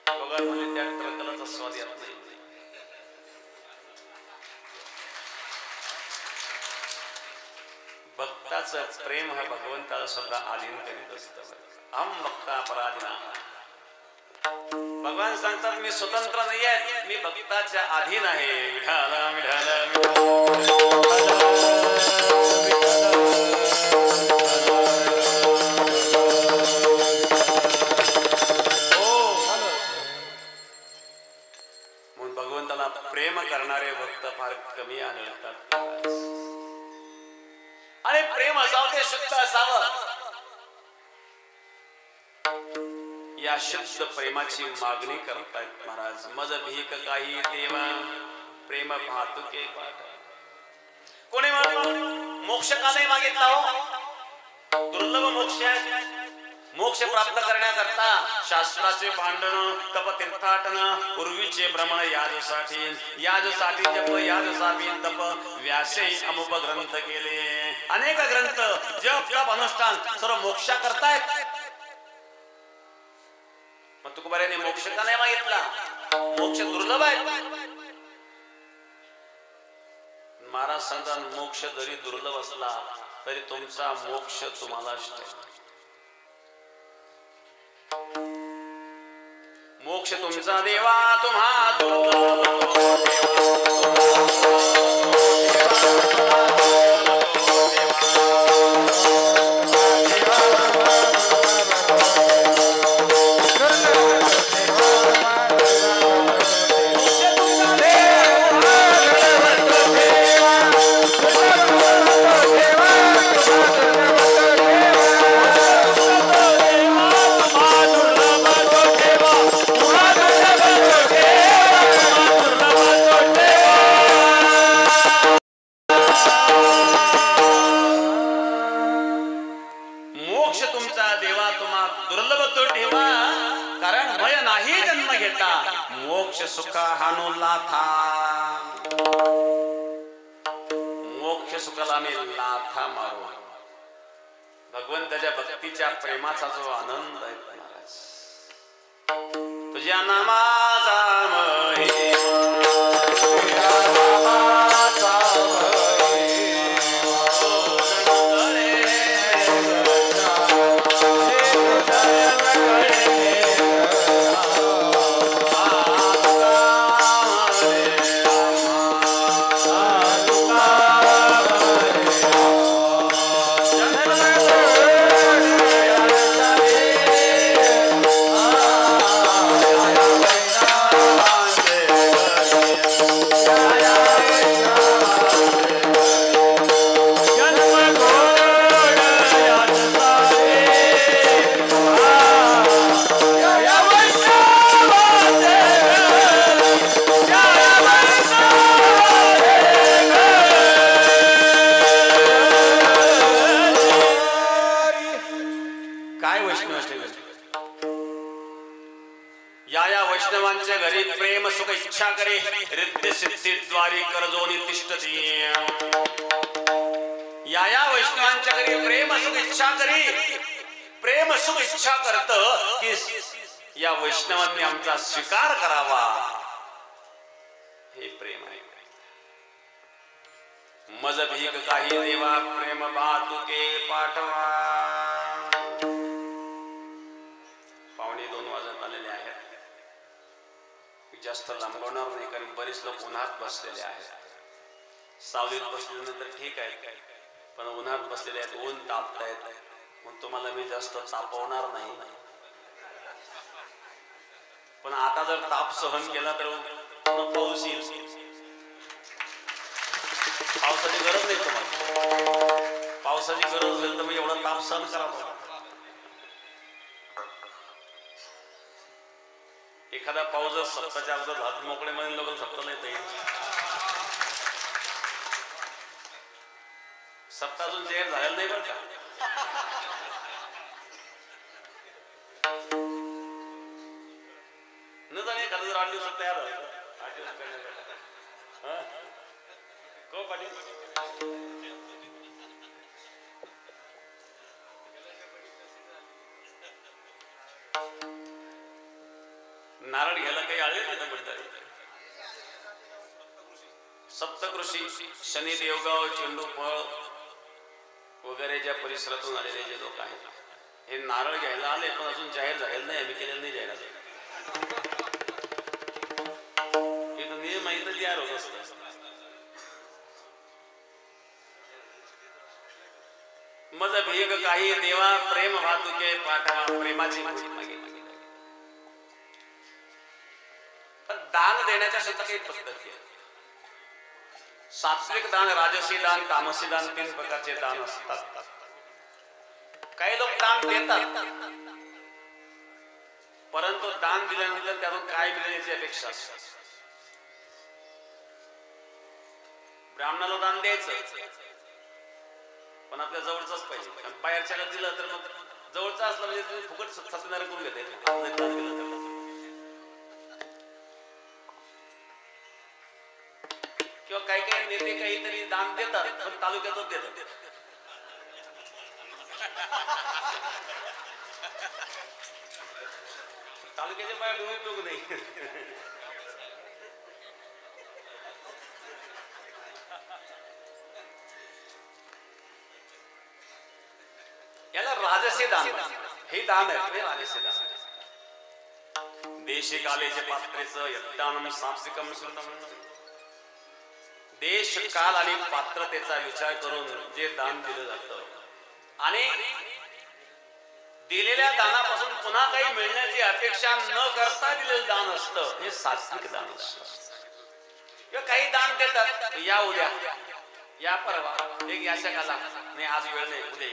भगवान म्हणजे त्या टरकलाचा स्वाद येत नाही. भक्ताचं प्रेम हा भगवंताला सुद्धा अधीन करीत असतं. अहम भक्ता पराधीना. भगवान सांगतात मी स्वतंत्र नाही आहे, मी भक्ताच्या अधीन आहे. विठाला विठाला म्हणून भगवंताला प्रेम करणारे भक्त फार कमी आढळतात. आणि प्रेम असावं ते शुद्ध असावं. या शुद्ध प्रेमाची मागणी करतायत महाराज. मज भीक काही देवा प्रेम भातुके पाठ. कोणी मोक्ष का नाही मागितला हो? दुर्लभ मोक्ष आहे. मोक्ष प्राप्त करण्याकरता शास्त्राचे भांडण, तपतीर्थाटन, पूर्वीचे भ्रमण याजसाठी जप, याजसाठी तप, व्यासे अमुप ग्रंथ केले. अनेक ग्रंथ जप तप अनुष्ठान सर्व मोक्षा करतायत. मग तुकोबाऱ्याने मोक्ष का नाही मागितला? मोक्ष दुर्लभ आहे. महाराज सांगतात मोक्ष जरी दुर्लभ असला तरी तुमचा मोक्ष तुम्हाला मोक्ष तुमचा देवा तुम्हा मोक्ष सुखाला आम्ही लाथा मारू. भगवंताच्या भक्तीच्या प्रेमाचा जो आनंद आहे महाराज, तुझ्या नामाचा वैष्णवांच्या घरी प्रेम सुख इच्छा करे रिद्धी सिद्धी द्वारी करजोनी तिष्ठती. या वैष्णवांच्या घरी प्रेम सुख इच्छा करे, प्रेम सुख इच्छा करत की या वैष्णवांनी आमचा स्वीकार करावा, हे प्रेम आहे. मज भीक काही देवा प्रेम बातुके पाठवा. पावणे 2 वाजत आलेले आहेत. जास्त लांबवणार नाही कारण बरेच लोक उन्हात बसलेले आहेत. सावलीत बसल्यानंतर ठीक आहे, पण उन्हात बसलेले आहेत, ऊन तापतायत, मग तुम्हाला मी जास्त तापवणार नाही. पण आता जर ताप सहन केला तर पाऊस येईल. पावसाची गरज नाही तुम्हाला. पावसाची गरज असेल तर मग एवढा ताप सहन करा. एखादा पाऊस जर सप्ताच्या अगोदर हात मोकळे म्हणून लोक सप्ताला येत. सप्ताह अजून जाहीर झालेला नाही बरं का. न जाणे एखादा जर 8 दिवसात तयार झालं, 8 दिवस को पाटील नारळ घ्यायला काही आले नाही म्हणतात. सप्तकृषी शनी देवगाव चेंडूफळ वगैरे ज्या परिसरातून आलेले जे लोक आहेत हे नारळ घ्यायला आले, पण अजून जाहीर झालेलं नाही. आम्ही केलेलं नाही जाहीर. हे तर नियम माहित तयार होत असत. मज भेग काही देवा प्रेम भातुके पाठवा. प्रेमाची मागे दान देण्याच्या सुद्धा काही पद्धती आहेत. सात्विक दान, राजसी दान, तामसी दान, 3 प्रकारचे दान असतात. काही लोक दान देतात, परंतु दान दिल्यानंतर त्यातून काय मिळेल याची अपेक्षा असते. ब्राह्मणाला दान द्यायचं, पण आपल्या जवळच पाहिजे. बाहेरच्याला दिलं तर मग जवळचा असला म्हणजे तुम्ही फुकट सत्यनारायण करून घेते. किंवा काही काही नेते काहीतरी दान देतात, पण तालुक्यातच देतात. तालुक्याच्या बाहेर उपयोग नाही. याला राजसी दान, हे दान आहे. राजसी दान देश कालेचे पात्रेचं यत्तानम सात्विकम सुतम. देश काल आणि पात्रतेचा विचार करून जे दान दिलं जातं आणि दिलेल्या दानापासून पुन्हा काही मिळण्याची अपेक्षा न करता दिलेलं दान असतं, हे सात्विक दान असतं. किंवा काही दान देतात, या उद्या, या परवा, एक याच्या काला नाही, आज वेळ नाही, उद्या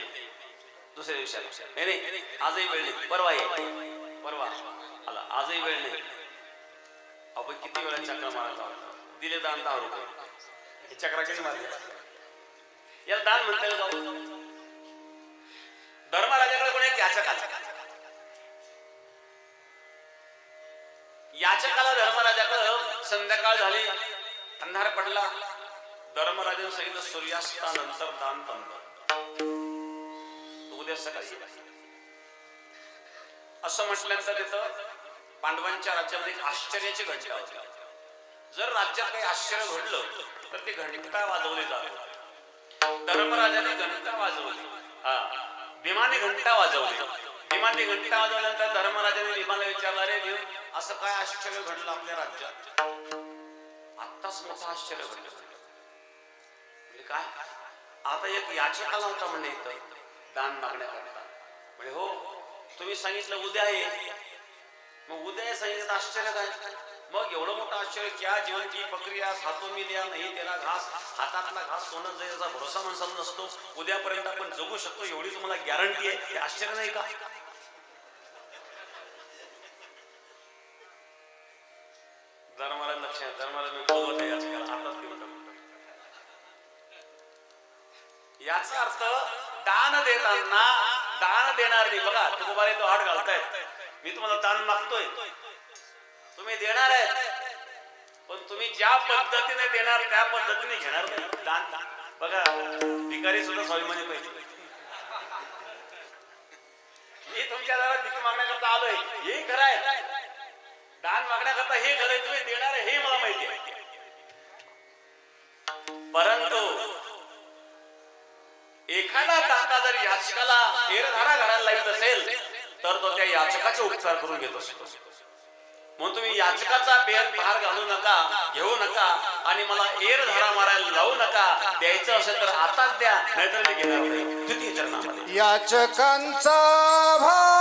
दुसऱ्या दिवशी नाही, आजही वेळ नाही, परवा ये, परवा आला, आजही वेळ नाही. आपण किती वेळा चक्र मारायला दिले दान 10 रुपये, चक्रा किती मारले? याला दान म्हणता येईल बाबू. धर्मराजाकडे कोण एक याचक आला. याचकाला धर्मराजाकडे संध्याकाळ झाली, अंधार पडला, धर्मराजाने सांगितलं सूर्यास्तानंतर दान बंद, उद्या सकाळी असं म्हटल्यानंतर तिथं पांडवांच्या राज्यामध्ये एक आश्चर्याची घंटा होती. जर राज्यात काही आश्चर्य घडलं तर ती घंटा वाजवली जात. धर्मराजाने घंटा वाजवली, भीमाने घंटा वाजवली. भीमाने घंटा वाजवल्यानंतर धर्मराजाने भीमाला विचारलं, अरे भीम, असं काय आश्चर्य घडलं आपल्या राज्यात? आत्ताच मोठं आश्चर्य घडलं. म्हणजे काय? आता एक याचक आला होता म्हणे इथं दान मागण्याकरता. म्हणजे हो, तुम्ही सांगितलं उद्या ये, मग उद्या सांगितलं आश्चर्य काय? मग एवढं मोठं आश्चर्य, क्या जीवन की प्रक्रिया हातों में लिया नाही तेरा घास, हातातला घास सोनं जायचा भरोसा माणसाला नसतो. उद्यापर्यंत आपण जगू शकतो एवढी तुम्हाला गॅरंटी आहे, हे आश्चर्य नाही का? धर्माला लक्ष आहे, धर्माला मी बोलवत आहे आजकाल हातात घेऊन. याचा अर्थ दान देताना दान देणार नाही. बघा तुकोबारे तो हात घालतायत, मी तुम्हाला दान मागतोय, तुम्ही देणार आहेत, पण तुम्ही ज्या पद्धतीने देणार त्या पद्धतीने घेणार नाही. दान बघा, भिकारी सुद्धा स्वाभिमानी पाहिजे. मी तुमच्या दारात भिक मागण्याकरता आलोय, हे खरं आहे. दान मागण्याकरता हे खरंय, तुम्ही देणार आहे हे मला माहिती आहे. परंतु एखादा दाता जर याचकाला एरधारा घडायला लावित असेल तर तो त्या याचकाचे उपचार करून घेत असतो. म्हणून तुम्ही याचकाचा भार घालू नका, घेऊ नका आणि मला एरधारा मारायला लावू नका. द्यायचं असेल तर आताच द्या, नाहीतर मी घेणार नाही. तृतीय चरणामध्ये याचकांचा भार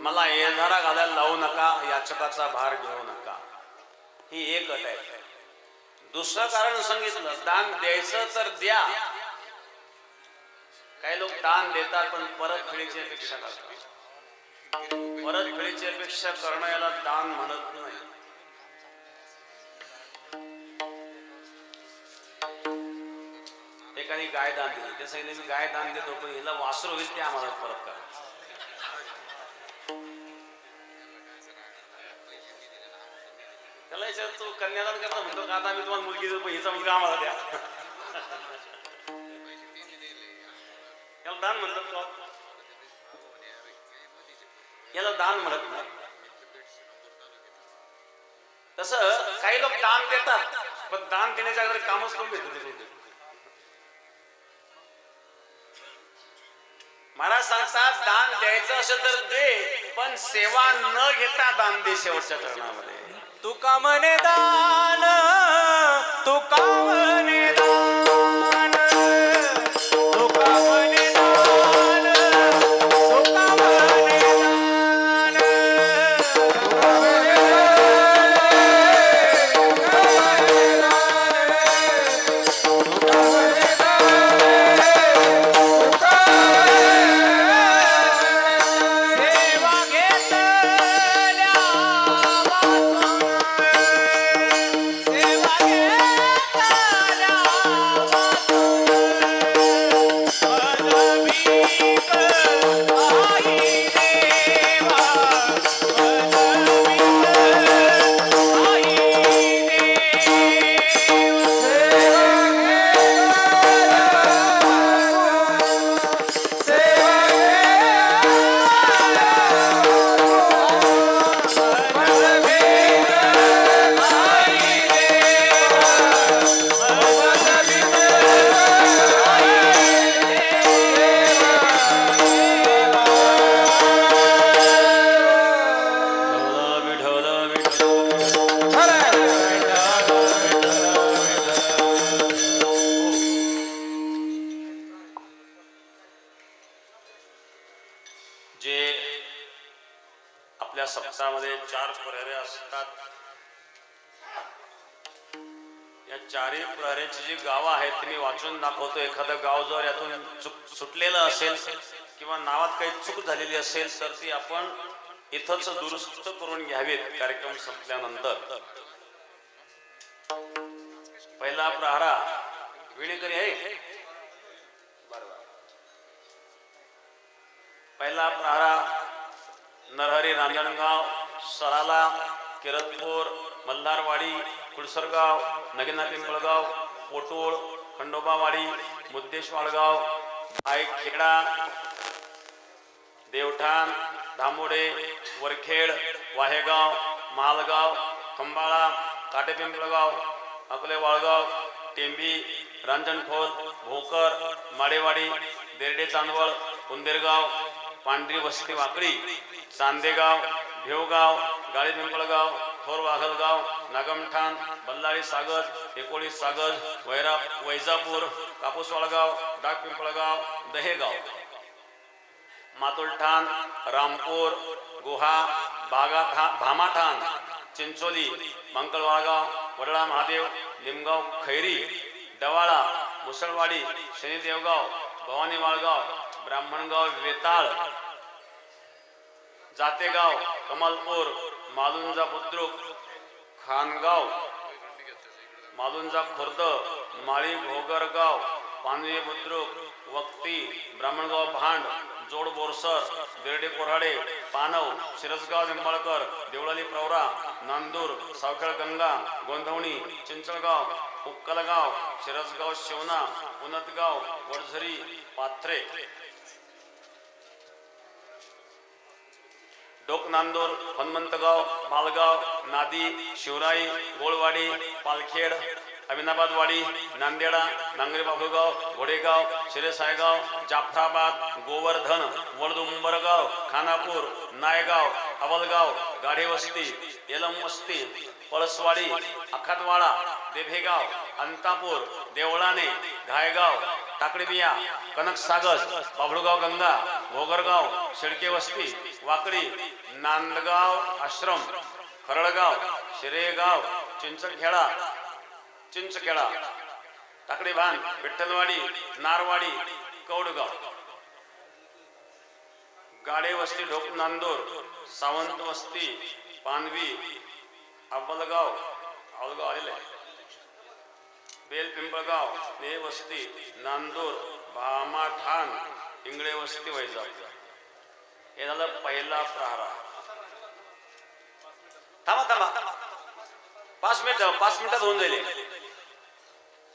मला एरधारा घालायला लावू नका, याचकाचा भार घेऊ नका, ही एक अट आहे. दुसरं कारण सांगितलं, दान द्यायचं तर द्या. काही लोक दान देतात पण परत फेडीची अपेक्षा करतात. परतफेडीची अपेक्षा करणं याला दान म्हणत नाही. एकाने गाय दान दिली, ते सांगितलं मी गाय दान देतो पण हिला वासरू होईल ते आम्हाला परत करा. त्याला याच्यात तू कन्यादान करता म्हणतो का आता मी तुम्हाला मुलगी देतो पण हिचा मुलगा आम्हाला द्या. याला दान म्हणतात का? याला दान म्हणत नाही. तसं काही लोक दान देतात पण दान देण्याच्या अगोदर कामच करून घेतात. महाराज सांगतात दान द्यायचं असेल तर दे पण सेवा न घेता दान दे शेवटच्या चरणामध्ये. तुका म्हणे दान तुका म्हणे दान तुका म्हणे दान तुका म्हणे दान तुका म्हणे सप्ताहामध्ये 4 प्रहरे असतात. या 4ही प्रहऱ्यांची जी गावं आहेत ती मी वाचून दाखवतो. एखादं गाव जर यातून सुटलेलं असेल किंवा नावात काही चूक झालेली असेल तर ती आपण इथंच दुरुस्त करून घ्यावीत कार्यक्रम संपल्यानंतर. पहिला प्रहरा विणेकरी आहे. पहिला प्रहरा नरहरी रांजणगाव, सराला, किरतपूर, मल्हारवाडी, कुळसरगाव, नगिना पिंपळगाव, पोटोळ, खंडोबावाडी, मुद्देशवाडगाव, भायखेडा, देवठाण, धामोडे, वरखेड, वाहेगाव, मालगाव, खंबाळा, काटेपिंपळगाव, अकोले वाळगाव, टेंबी, रांजणखोल, भोकर, माडेवाडी, देरडे चांदवळ, उंदेरगाव, पांढरी वस्ती वाकडी, चांदेगाव, भेवगाव, गाळी पिंपळगाव, थोर वाघलगाव, नागमठाण, बल्लाळी सागज, एकोळी सागज, वैजापूर, कापूसवाळगाव, डाक पिंपळगाव, दहेगाव, मातुलठाण, रामपूर, गुहा, भामाठाण, चिंचोली, मंगळवाळगाव, वडळा महादेव, निमगाव, खैरी, डवाळा, मुसळवाडी, शनिदेवगाव, भवानी वाळगाव, ब्राह्मणगाव, वेताळ, जातेगाव, कमलपूर, मालुंजा बुद्रुक, खानगाव, मालुंजा खुर्द, माळी भोगरगाव, पानवी बुद्रुक, वक्ती, ब्राह्मणगाव भांड, जोड बोरसर, बेर्डे कोऱ्हाडे, पानव, शिरसगाव निंबाळकर, देवळाली प्रवरा, नांदूर, सावखेळ गंगा, गोंधवणी, चिंचळगाव, उक्कलगाव, शिरसगाव शिवना, उनतगाव, वडझरी, पाथरे, डोक नांदूर, हनुमंतगाव, मालगाव, नादी, शिवराई, गोळवाडी, पालखेड, अमिनाबादवाडी, नांदेडा, नांगरे बाबूगाव, घोडेगाव, शिरेसायगाव, जाफराबाद, गोवर्धन, वडदुंबरगाव, खानापूर, नायगाव, अवलगाव, गाढेवस्ती, येलमवस्ती, पळसवाडी, अखातवाडा, देभेगाव, अंतापूर, देवळाने, घायगाव, टाकडीबिया, कनकसागज, बाभळगाव गंगा, भोगरगाव, शेळके वस्ती, वाकडी, नांदगाव आश्रम, खरळगाव, शिरेगाव, चिंचखेडा, टाकडीभान, विठ्ठलवाडी, नारवाडी, कौडगाव, गाडे वस्ती ढोक नांदूर, सावंत वस्ती पानवी, अव्वलगाव आलेलं आहे, बेल पिंपळगाव, ने वस्ती नांदूर, भामाठाण, इंगळे वस्ती वैजापूर. हे झालं पहिला प्रहारा. थांबा 5 मिनिटात होऊन जाईल.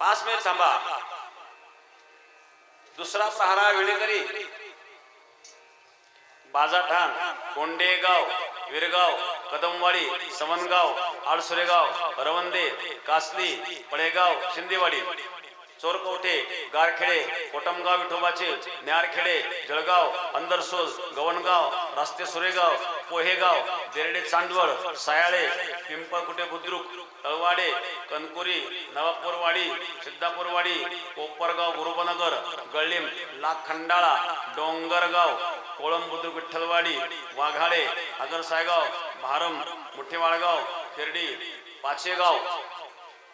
5 मिनिट थांबा. दुसरा प्रहारा वेळेकरी बाजाठाण, कोंडेगाव, विरगाव, कदमवाडी, समनगाव, आडसुरेगाव, रवंदे, कासली, पळेगाव, शिंदेवाडी, चोरकवठे, गारखेडे, कोटमगाव विठोबाचे, न्यारखेडे, जळगाव, अंदरसोल, गवणगाव, रास्ते सुरेगाव, पोहेगाव, देरडे चांदवड, सायाळे, पिंपळकुटे बुद्रुक, तळवाडे, कनकुरी, नवापूरवाडी, सिद्धापूरवाडी, कोपरगाव, गुरुबनगर, गळीम, लाखंडाळा, डोंगरगाव, कोळंब बुद्रुक, विठ्ठलवाडी, वाघाडे, आगरसायगाव, भारम, मुठेवाळगाव, खेरडी, पाचेगाव,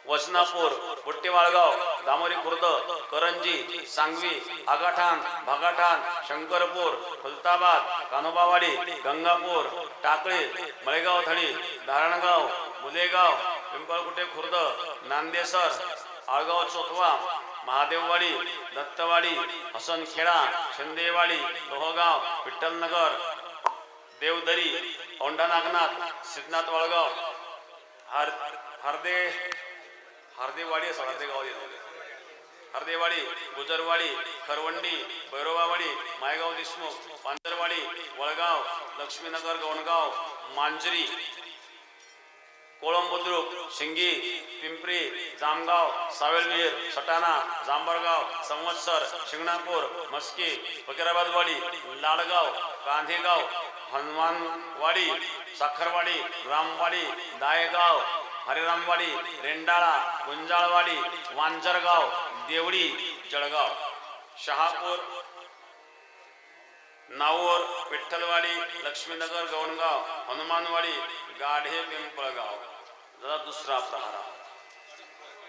वसनापूर, बुट्टेवाळगाव, दामोरी खुर्द, करंजी, सांगवी, आगाठाण, भागाठाण, शंकरपूर, खुलताबाद, कानोबावाडी, गंगापूर, टाकळी, मळेगाव थडी, धारणगाव, मुलेगाव, पिंपळकुटे खुर्द, नांदेसर, आळगाव चोथवा, महादेववाडी, दत्तवाडी, हसनखेडा, शिंदेवाडी, लोहगाव, विठ्ठलनगर, देवदरी, औंढा नागनाथ, सिद्धनाथ वाळगाव, हरदेवाडी हरदेवाडी, गुजरवाडी, खरवंडी, भैरोबावाडी, मायगाव देशमुख, पांजरवाडी, वळगाव, लक्ष्मीनगर, गवणगाव, मांजरी, कोळंब बुद्रुक, शिंगी, पिंपरी, जामगाव, सावेलवीर, सटाणा, जांभरगाव, संवत्सर, शिंगणापूर, मस्की, फकीराबादवाडी, लाडगाव, कांधेगाव, हनुमानवाडी, साखरवाडी, रामवाडी, दायगाव, हरिरामवाडी, रेंडाळा, गुंजाळवाडी, वांजरगाव, देवडी, जळगाव, शहापूर, नाऊर, विठ्ठलवाडी, लक्ष्मीनगर, गवणगाव, हनुमानवाडी, गाढे, पिंपळगाव. दुसरा प्रहारा.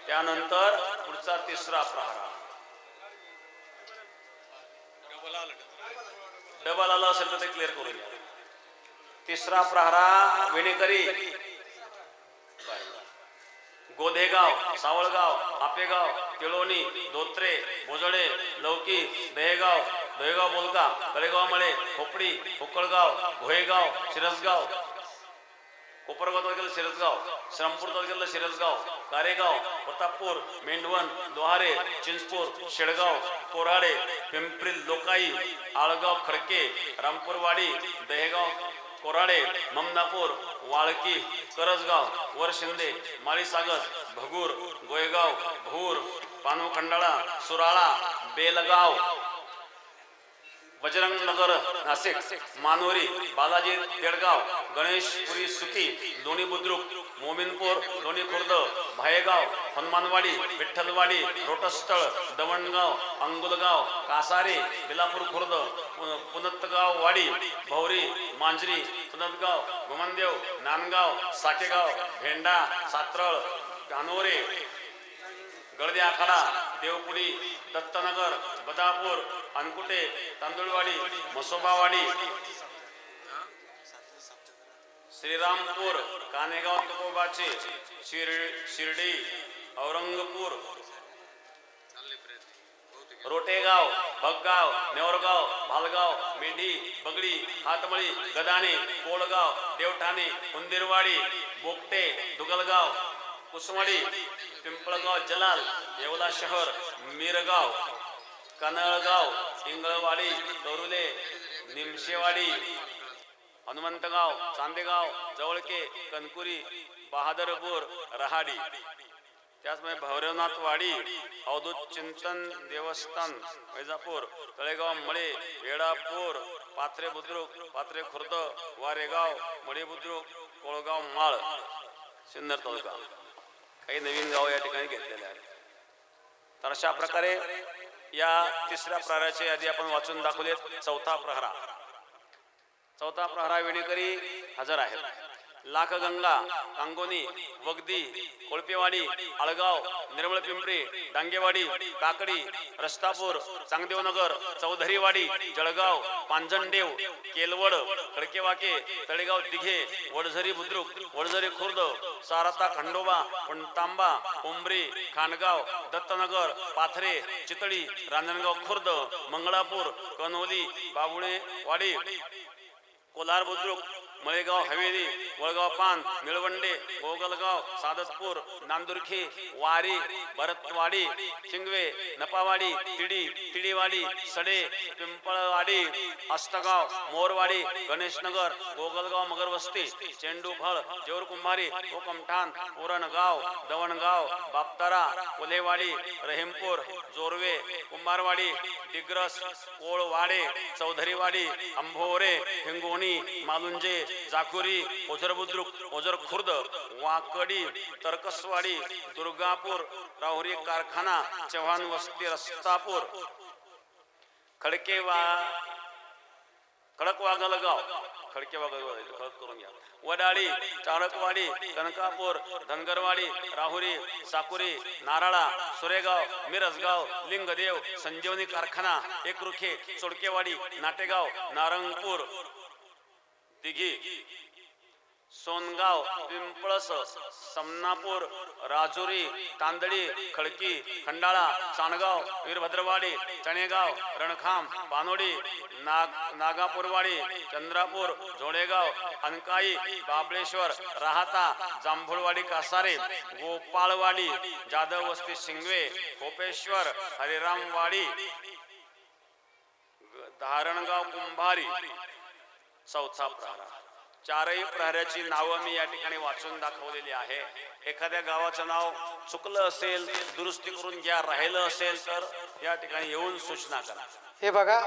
त्यानंतर पुढचा तिसरा प्रहारा. डबल आलं असेल तर ते क्लिअर करून घ्या. तिसरा प्रहारा वेणेकरी गोधेगाव, सावळगाव, आपेगाव, तिळोणी, धोत्रे, भोजडे, लौकी, दहेगाव बोलका, कलेगाव मळे, खोपडी, कोकळगाव, घोळेगाव, शिरसगाव, कोपरगाव तालुक्यातलं शिरसगाव, श्रामपूर तालुक्यातलं शिरसगाव, कारेगाव, प्रतापपूर, मेंढवण, लोहारे, चिंचपूर, शेडगाव, कोराडे, पिंपरी लोकाई, आळगाव, खडके, रामपूरवाडी, दहेगाव, कोराडे, ममनापूर, वाळकी, करजगाव, वरशिंदे, माळीसागर, भगूर, गोयगाव, भूर, पानवखंडाळा, सुराळा, बेलगाव, बजरंगनगर, नाशिक, मानोरी, बालाजी, देडगाव, गणेशपुरी, सुकी, लोणी बुद्रुक, मोमिनपूर, लोणी खुर्द, भायेगाव, हनुमानवाडी, विठ्ठलवाडी, रोटस्थळ, दमणगाव, अंगुलगाव, कासारे, बिलापूर खुर्द, पुनतगाव वाडी, भौरी, मांजरी, पुनतगाव, गुमनदेव, नांदगाव, साकेगाव, भेंडा, सात्रळ, कानोरे, गळदे आखाडा, देवपुडी, दत्तनगर, बदापूर, अनकुटे, तांदुळवाडी, मसोबावाडी, श्रीरामपूर, कानेगाव, तुकोबाचे, शिर्डी, औरंगपूर, रोटेगाव, भगगाव, नेवरगाव, भालगाव, मेंढी, बगडी, हातमळी, गदाणे, कोळगाव, देवठाणे, उंदीरवाडी, बोगटे, दुगलगाव, कुसवाडी, पिंपळगाव, जलाल, येवला शहर, मिरगाव, कनळगाव, इंगळवाडी, तरुले, निमशेवाडी, हनुमंतगाव, चांदेगाव, जवळके, कनकुरी, बहादरपूर, रहाडी. त्याचमुळे भैरवनाथवाडी, अवधूत चिंतन देवस्थान, वैजापूर, तळेगाव, मळे, वेडापूर, पात्रे बुद्रुक, पात्रे खुर्द, वारेगाव, मळे बुद्रुक, कोळगाव, माळ, सिन्नर तालुका. काही नवीन गाव या ठिकाणी घेतलेले आहेत. तर अशा प्रकारे या तिसऱ्या प्रहाराची यादी आपण वाचून दाखवलेत. चौथा प्रहारा वेणेकरी हजर आहेत. लाखगंगा, कांगोनी, वगदी, कोळपेवाडी, आळगाव, निर्मळ पिंपरी, डांगेवाडी, काकडी, रस्तापूर, चांगदेवनगर, चौधरीवाडी, जळगाव, पांजणदेव, केलवड, खडकेवाके, तळेगाव दिघे, वडझरी बुद्रुक, वडझरी खुर्द, सारता खंडोबा, पुणतांबा, उंबरी, खानगाव, दत्तनगर, पाथरे, चितळी, रांजणगाव खुर्द, मंगळापूर, कनोली, बाबुळेवाडी, कोलार बुद्रुक, मळेगाव हवेली, वळगाव पान, निळवंडे, गोगलगाव, सादतपूर, नांदुरखी, वारी, भरतवाडी, शिंगवे, नपावाडी, तिडीवाडी, सडे, पिंपळवाडी, अष्टगाव, मोरवाडी, गणेशनगर, गोगलगाव, मगरवस्ती, चेंडूफळ, जेऊरकुंभारी, कोकमठाण, उरणगाव, दवणगाव, बापतारा, कोल्हेवाडी, रहीमपूर, जोरवे, कुंभारवाडी, डिग्रस, कोळवाडे, चौधरीवाडी, अंभोरे, हिंगोणी, मालुंजे, जाकुरी, ओझर बुद्रुक, ओझर खुर्द, वाकडी, तरकसवाडी, दुर्गापूर, राहुरी कारखाना, चव्हाण वस्ती, रस्तापूर, खडकवागलगाव, खडक करून घ्या, वडाळी, चाळकवाडी, कनकापूर, धनगरवाडी, राहुरी, साकुरी, नाराळा, सुरेगाव, मिरजगाव, लिंगदेव, संजीवनी कारखाना, एकरुखे, सोडकेवाडी, नाटेगाव, नारंगपूर, दिघी, सोनगाव, पिंपळस, समनापूर, राजुरी, तांदळी, खडकी, खंडाळा, चाणगाव, वीरभद्रवाडी, चणेगाव, रणखाम, पानोडी, नागापूरवाडी, चंद्रापूर, जोडेगाव, अनकाई, बाबळेश्वर, राहाता, जांभूळवाडी, कासारे, गोपाळवाडी, जाधव वस्ती, शिंगवे, कोपेश्वर, हरिरामवाडी, धारणगाव, कुंभारी, चौथा प्रहरा. चारही प्रहराची नावं मी या ठिकाणी वाचून दाखवलेली आहे. एखाद्या गावाचं नाव चुकलं असेल दुरुस्ती करून घ्या, राहिलं असेल तर या ठिकाणी येऊन सूचना करा. हे बघा,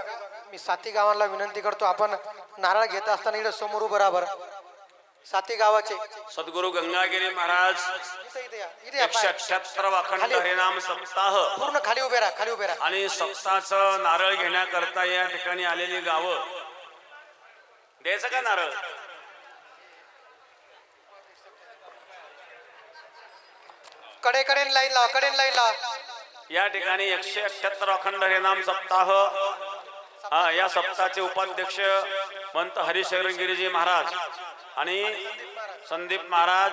मी साती गावांना विनंती करतो, आपण नारळ घेत असताना इकडे समोर बरोबर साती गावाचे सद्गुरु गंगागिरी महाराज 178 अखंड हरिनाम सप्ताह पूर्ण खाली उभे राहा आणि सप्ताहाचं नारळ घेण्याकरता या ठिकाणी आलेली गावं. द्यायचं का नारळ? कडेन लाईन लावा. या ठिकाणी 178 अखंड हरिनाम सप्ताह, या सप्ताहाचे उपाध्यक्ष पंत हरिशरणगिरीजी महाराज आणि संदीप महाराज,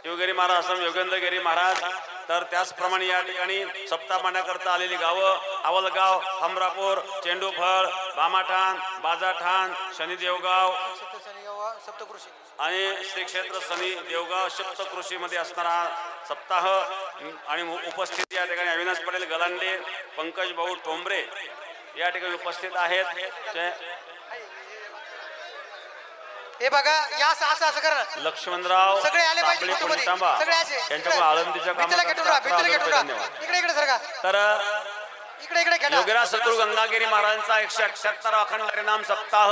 योगगिरी महाराज, असम योगेंद्रगिरी महाराज. तर त्याचप्रमाणे या ठिकाणी सप्ताह मांडण्याकरता आलेली गावं: आवलगाव, हमरापूर, चेंडूफळ, बामाठाण, बाजाठाण, शनिदेवगाव सप्तकृषी आणि श्री क्षेत्र शनी देवगाव सप्तकृषी मध्ये असणारा सप्ताह. आणि उपस्थित या ठिकाणी अविनाश पटेल गलांडे, पंकज भाऊ टोंबरे या ठिकाणी उपस्थित आहेत. हे बघा, या असं करा. लक्ष्मणराव सगळे आले पाहिजे साबळे फोटोमध्ये, कोणतांबा सगळे असे यांच्याकडून आळंदीच्या कामात इकडे सरका. तर इकडे योगीराज सद्गुरु गंगागिरी महाराजांचा 178 अखंड हरिनाम सप्ताह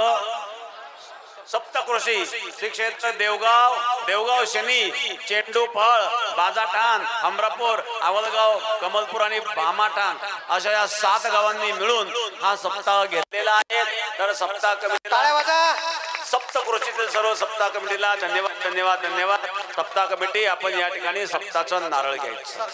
सप्तकृषी श्री क्षेत्र देवगाव शनी, चेंडूफळ, बाजाठाण, हमरापूर, आवलगाव, कमलपूर आणि बामाठाण अशा या 7 गावांनी मिळून हा सप्ताह घेतलेला आहे. तर सप्ताह कमिटीला, सप्तकृषीतील सर्व सप्ताह कमिटीला धन्यवाद. सप्ताह कमिटी, आपण या ठिकाणी सप्ताहाचं नारळ घ्यायचं.